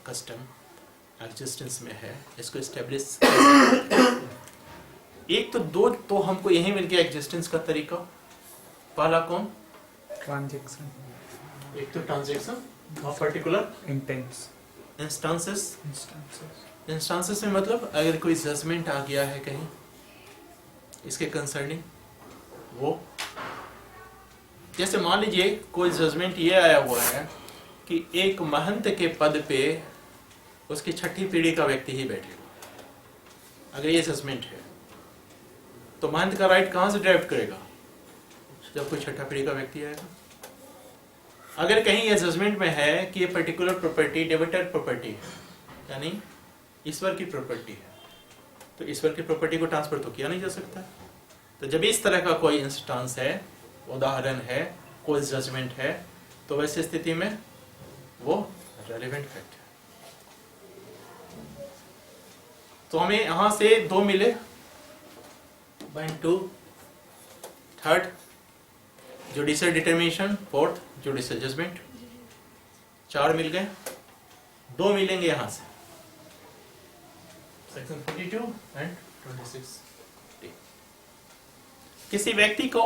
कस्टम एग्जिस्टेंस में है, इसको एस्टेब्लिश। एक तो दो तो हमको यही मिल गया एग्जिस्टेंस का तरीका। पहला कौन? ट्रांजैक्शन, एक तो ट्रांजैक्शन और particular intense, instances. Instances. Instances में मतलब अगर कोई जजमेंट आ गया है कहीं इसके कंसर्निंग, वो जैसे मान लीजिए कोई जजमेंट ये आया हुआ है कि एक महंत के पद पे उसकी छठी पीढ़ी का व्यक्ति ही बैठेगा। अगर ये जजमेंट है तो महंत का राइट कहाँ से ड्राइव करेगा? जब कोई छठा पीढ़ी का व्यक्ति आएगा। अगर कहीं ये जजमेंट में है कि ये पर्टिकुलर प्रॉपर्टी डेबिटर प्रॉपर्टी है, यानी ईश्वर की प्रॉपर्टी है, तो ईश्वर की प्रॉपर्टी को ट्रांसफर तो किया नहीं जा सकता। तो जब इस तरह का कोई इंस्टांस है, उदाहरण है, कोई जजमेंट है, तो वैसे स्थिति में वो रेलेवेंट फैक्ट है। तो हमें यहां से दो मिले, 1 2 third judicial determination, fourth judicial judgment, 4 मिल गए, 2 मिलेंगे यहां से सेक्शन 42 एंड 26। किसी व्यक्ति का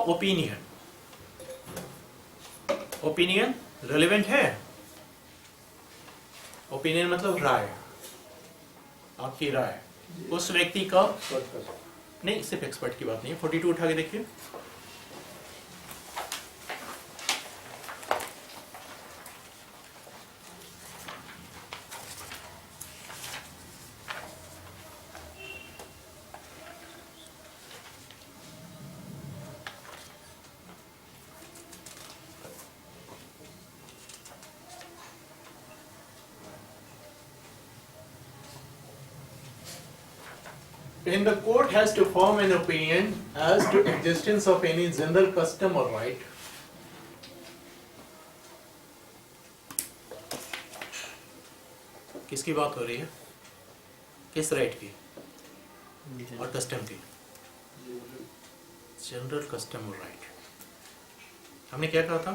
ओपिनियन रिलेवेंट है। ओपिनियन मतलब राय, आपकी राय उस व्यक्ति का, नहीं सिर्फ एक्सपर्ट की बात नहीं है। 42 उठा के देखिए। When the court has to form an opinion as to existence of any general custom or right, किसकी बात हो रही है? किस राइट की और कस्टम की? जनरल कस्टम और राइट। हमने क्या कहा था?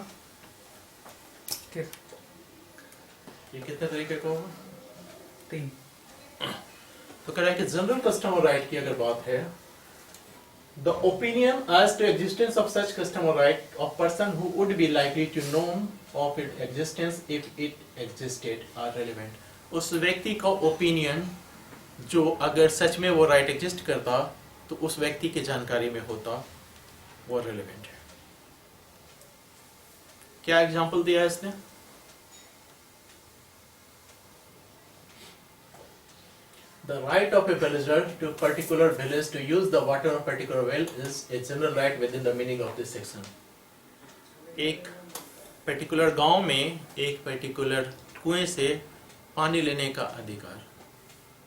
ये कितने तरीके का होगा? 3। तो कह रहा है कि जनरल कस्टमर राइट की अगर बात है, the opinion as to existence of such customer right of person who would be likely to know of it existence if it existed are relevant. उस व्यक्ति का ओपिनियन जो अगर सच में वो राइट एग्जिस्ट करता तो उस व्यक्ति की जानकारी में होता, वो रेलिवेंट है। क्या एग्जांपल दिया है इसने? The right of a villager to particular village to use the water of particular well is a general right within the meaning of this section. एक पर्टिकुलर गांव में एक पर्टिकुलर कुएं से पानी लेने का अधिकार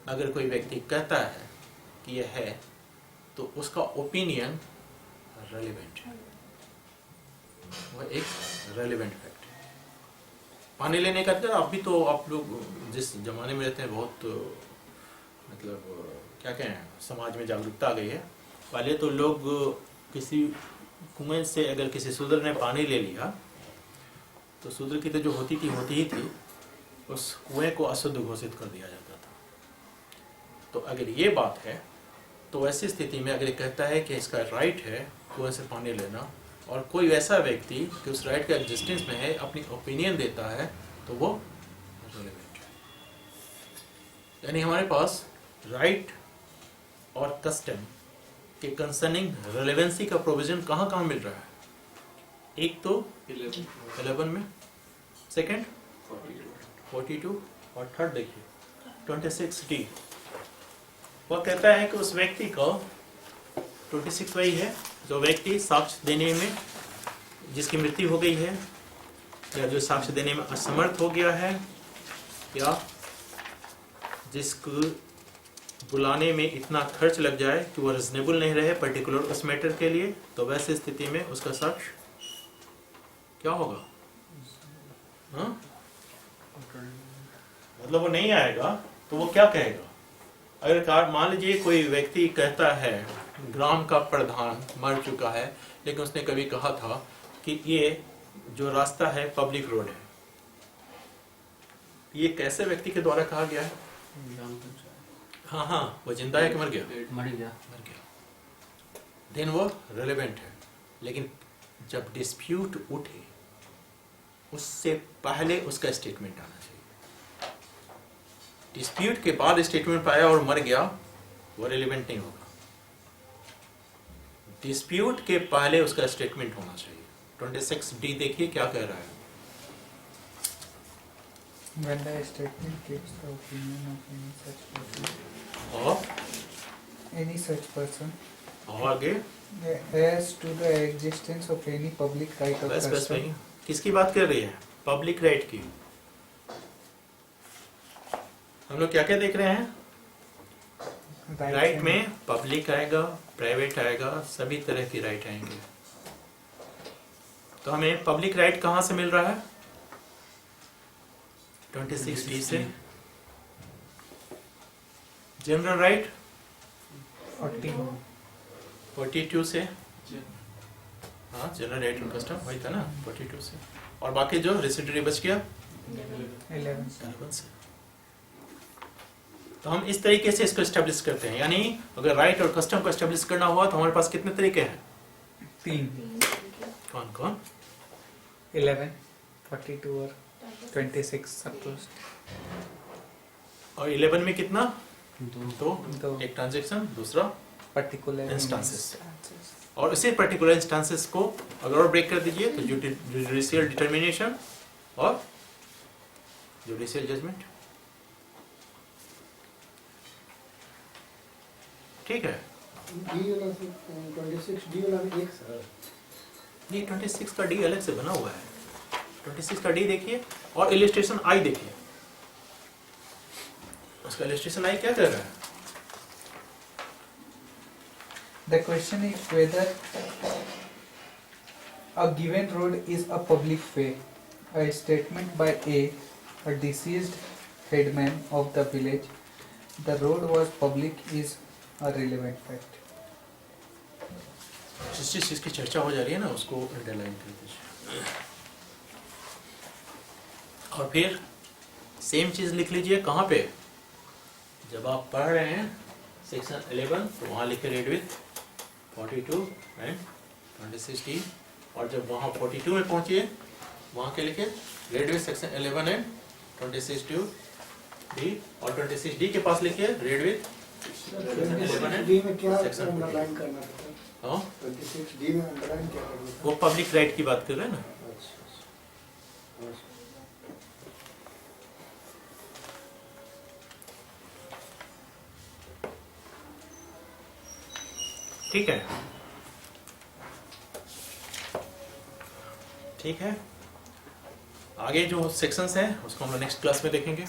अगर कोई व्यक्ति कहता है कि यह है, तो उसका ओपिनियन रेलिवेंट है, वह एक रेलिवेंट फैक्ट है। पानी लेने का अधिकार, अभी तो आप लोग जिस जमाने में रहते हैं बहुत मतलब क्या कहें, समाज में जागरूकता आ गई है। पहले तो लोग किसी कुएं से अगर किसी शूद्र ने पानी ले लिया तो शूद्र की तो जो होती ही थी, उस कुएं को अशुद्ध घोषित कर दिया जाता था। तो अगर ये बात है तो ऐसी स्थिति में अगर कहता है कि इसका राइट है कुएं से पानी लेना, और कोई ऐसा व्यक्ति कि उस राइट का एग्जिस्टेंस में है अपनी ओपिनियन देता है, तो वो रेलेवेंट है। यानी हमारे पास राइट और कस्टम के कंसर्निंग रेलेवेंसी का प्रोविजन कहाँ कहाँ मिल रहा है? एक तो 11 में, सेकंड 42 और थर्ड देखिए 26D। वह कहता है कि उस व्यक्ति को 26 वही है जो व्यक्ति साक्ष्य देने में, जिसकी मृत्यु हो गई है या जो साक्ष्य देने में असमर्थ हो गया है या जिसको बुलाने में इतना खर्च लग जाए कि वो रिजनेबल नहीं रहे पर्टिकुलर उस मैटर के लिए, तो वैसे स्थिति में उसका साक्ष्य क्या होगा? हाँ? मतलब वो नहीं आएगा तो वो क्या कहेगा? अगर मान लीजिए कोई व्यक्ति कहता है ग्राम का प्रधान मर चुका है, लेकिन उसने कभी कहा था कि ये जो रास्ता है पब्लिक रोड है, ये कैसे व्यक्ति के द्वारा कहा गया है? हाँ, वो जिंदा है कि मर गया? मर गया। देन वो रेलेवेंट है। लेकिन जब डिस्प्यूट उठे उससे पहले उसका स्टेटमेंट आना चाहिए। डिस्प्यूट के बाद स्टेटमेंट पाया और मर गया, वो रेलेवेंट नहीं होगा। डिस्प्यूट के पहले उसका स्टेटमेंट होना चाहिए। 26D देखिए क्या कह रहा है। When the statement gives the opinion of any such person, और आगे as to the existence of any public right of बस custom, वही। किसकी बात कर रही है? पब्लिक राइट की। हम लोग क्या क्या देख रहे हैं? राइट में पब्लिक आएगा, प्राइवेट आएगा, सभी तरह की राइट आएंगे। तो हमें पब्लिक राइट कहां से मिल रहा है? 26D से। जनरल राइट 42 से। हाँ, जनरल राइट एंड कस्टम वही था ना, 42 से। और बाकी जो रेसिडुअरी बच गया 11 से। तो हम इस तरीके से इसको एस्टेब्लिश करते हैं। यानी अगर राइट और कस्टम को एस्टेब्लिश करना हुआ तो हमारे पास कितने तरीके हैं? 3। कौन कौन? 11, 42 और 26 सपोज। और 11 में कितना? दो। एक ट्रांजैक्शन, दूसरा पर्टिकुलर इंस्टांसेस। और इसी पर्टिकुलर इंस्टांसेस को अगर और ब्रेक कर दीजिए तो जुडिशियल डिटर्मिनेशन और जुडिशियल जजमेंट। ठीक है। डी वाला 26D वाला में एक सर। ये 26 का डी अलग से बना हुआ है। 26 का डी देखिए और इलस्ट्रेशन आई देखिए। उसका इलस्ट्रेशन आई क्या कर रहा है? The question is whether a given road is a public way. A statement by a deceased headman of the village, the road was public, is a relevant fact. जिस चीज की चर्चा हो जा रही है ना उसको अंडरलाइन कर दीजिए। और फिर सेम चीज लिख लीजिए कहाँ पे? जब आप पढ़ रहे हैं सेक्शन 11 तो वहाँ लिखे रेड विथ 42 एंड 26D, और जब वहाँ 42 में पहुँचिए वहाँ के लिखे red with section 11 and 26D, और 26D के पास लिखिए रेड विथ 26D में क्या Section अंडरलाइन करना था? हाँ 26D में अंडरलाइन क्या करना था? वो पब्लिक राइट की बात कर रहे हैं ना। अच्छा, अच्छा। ठीक है, ठीक है। आगे जो सेक्शंस हैं उसको हम लोग नेक्स्ट क्लास में देखेंगे।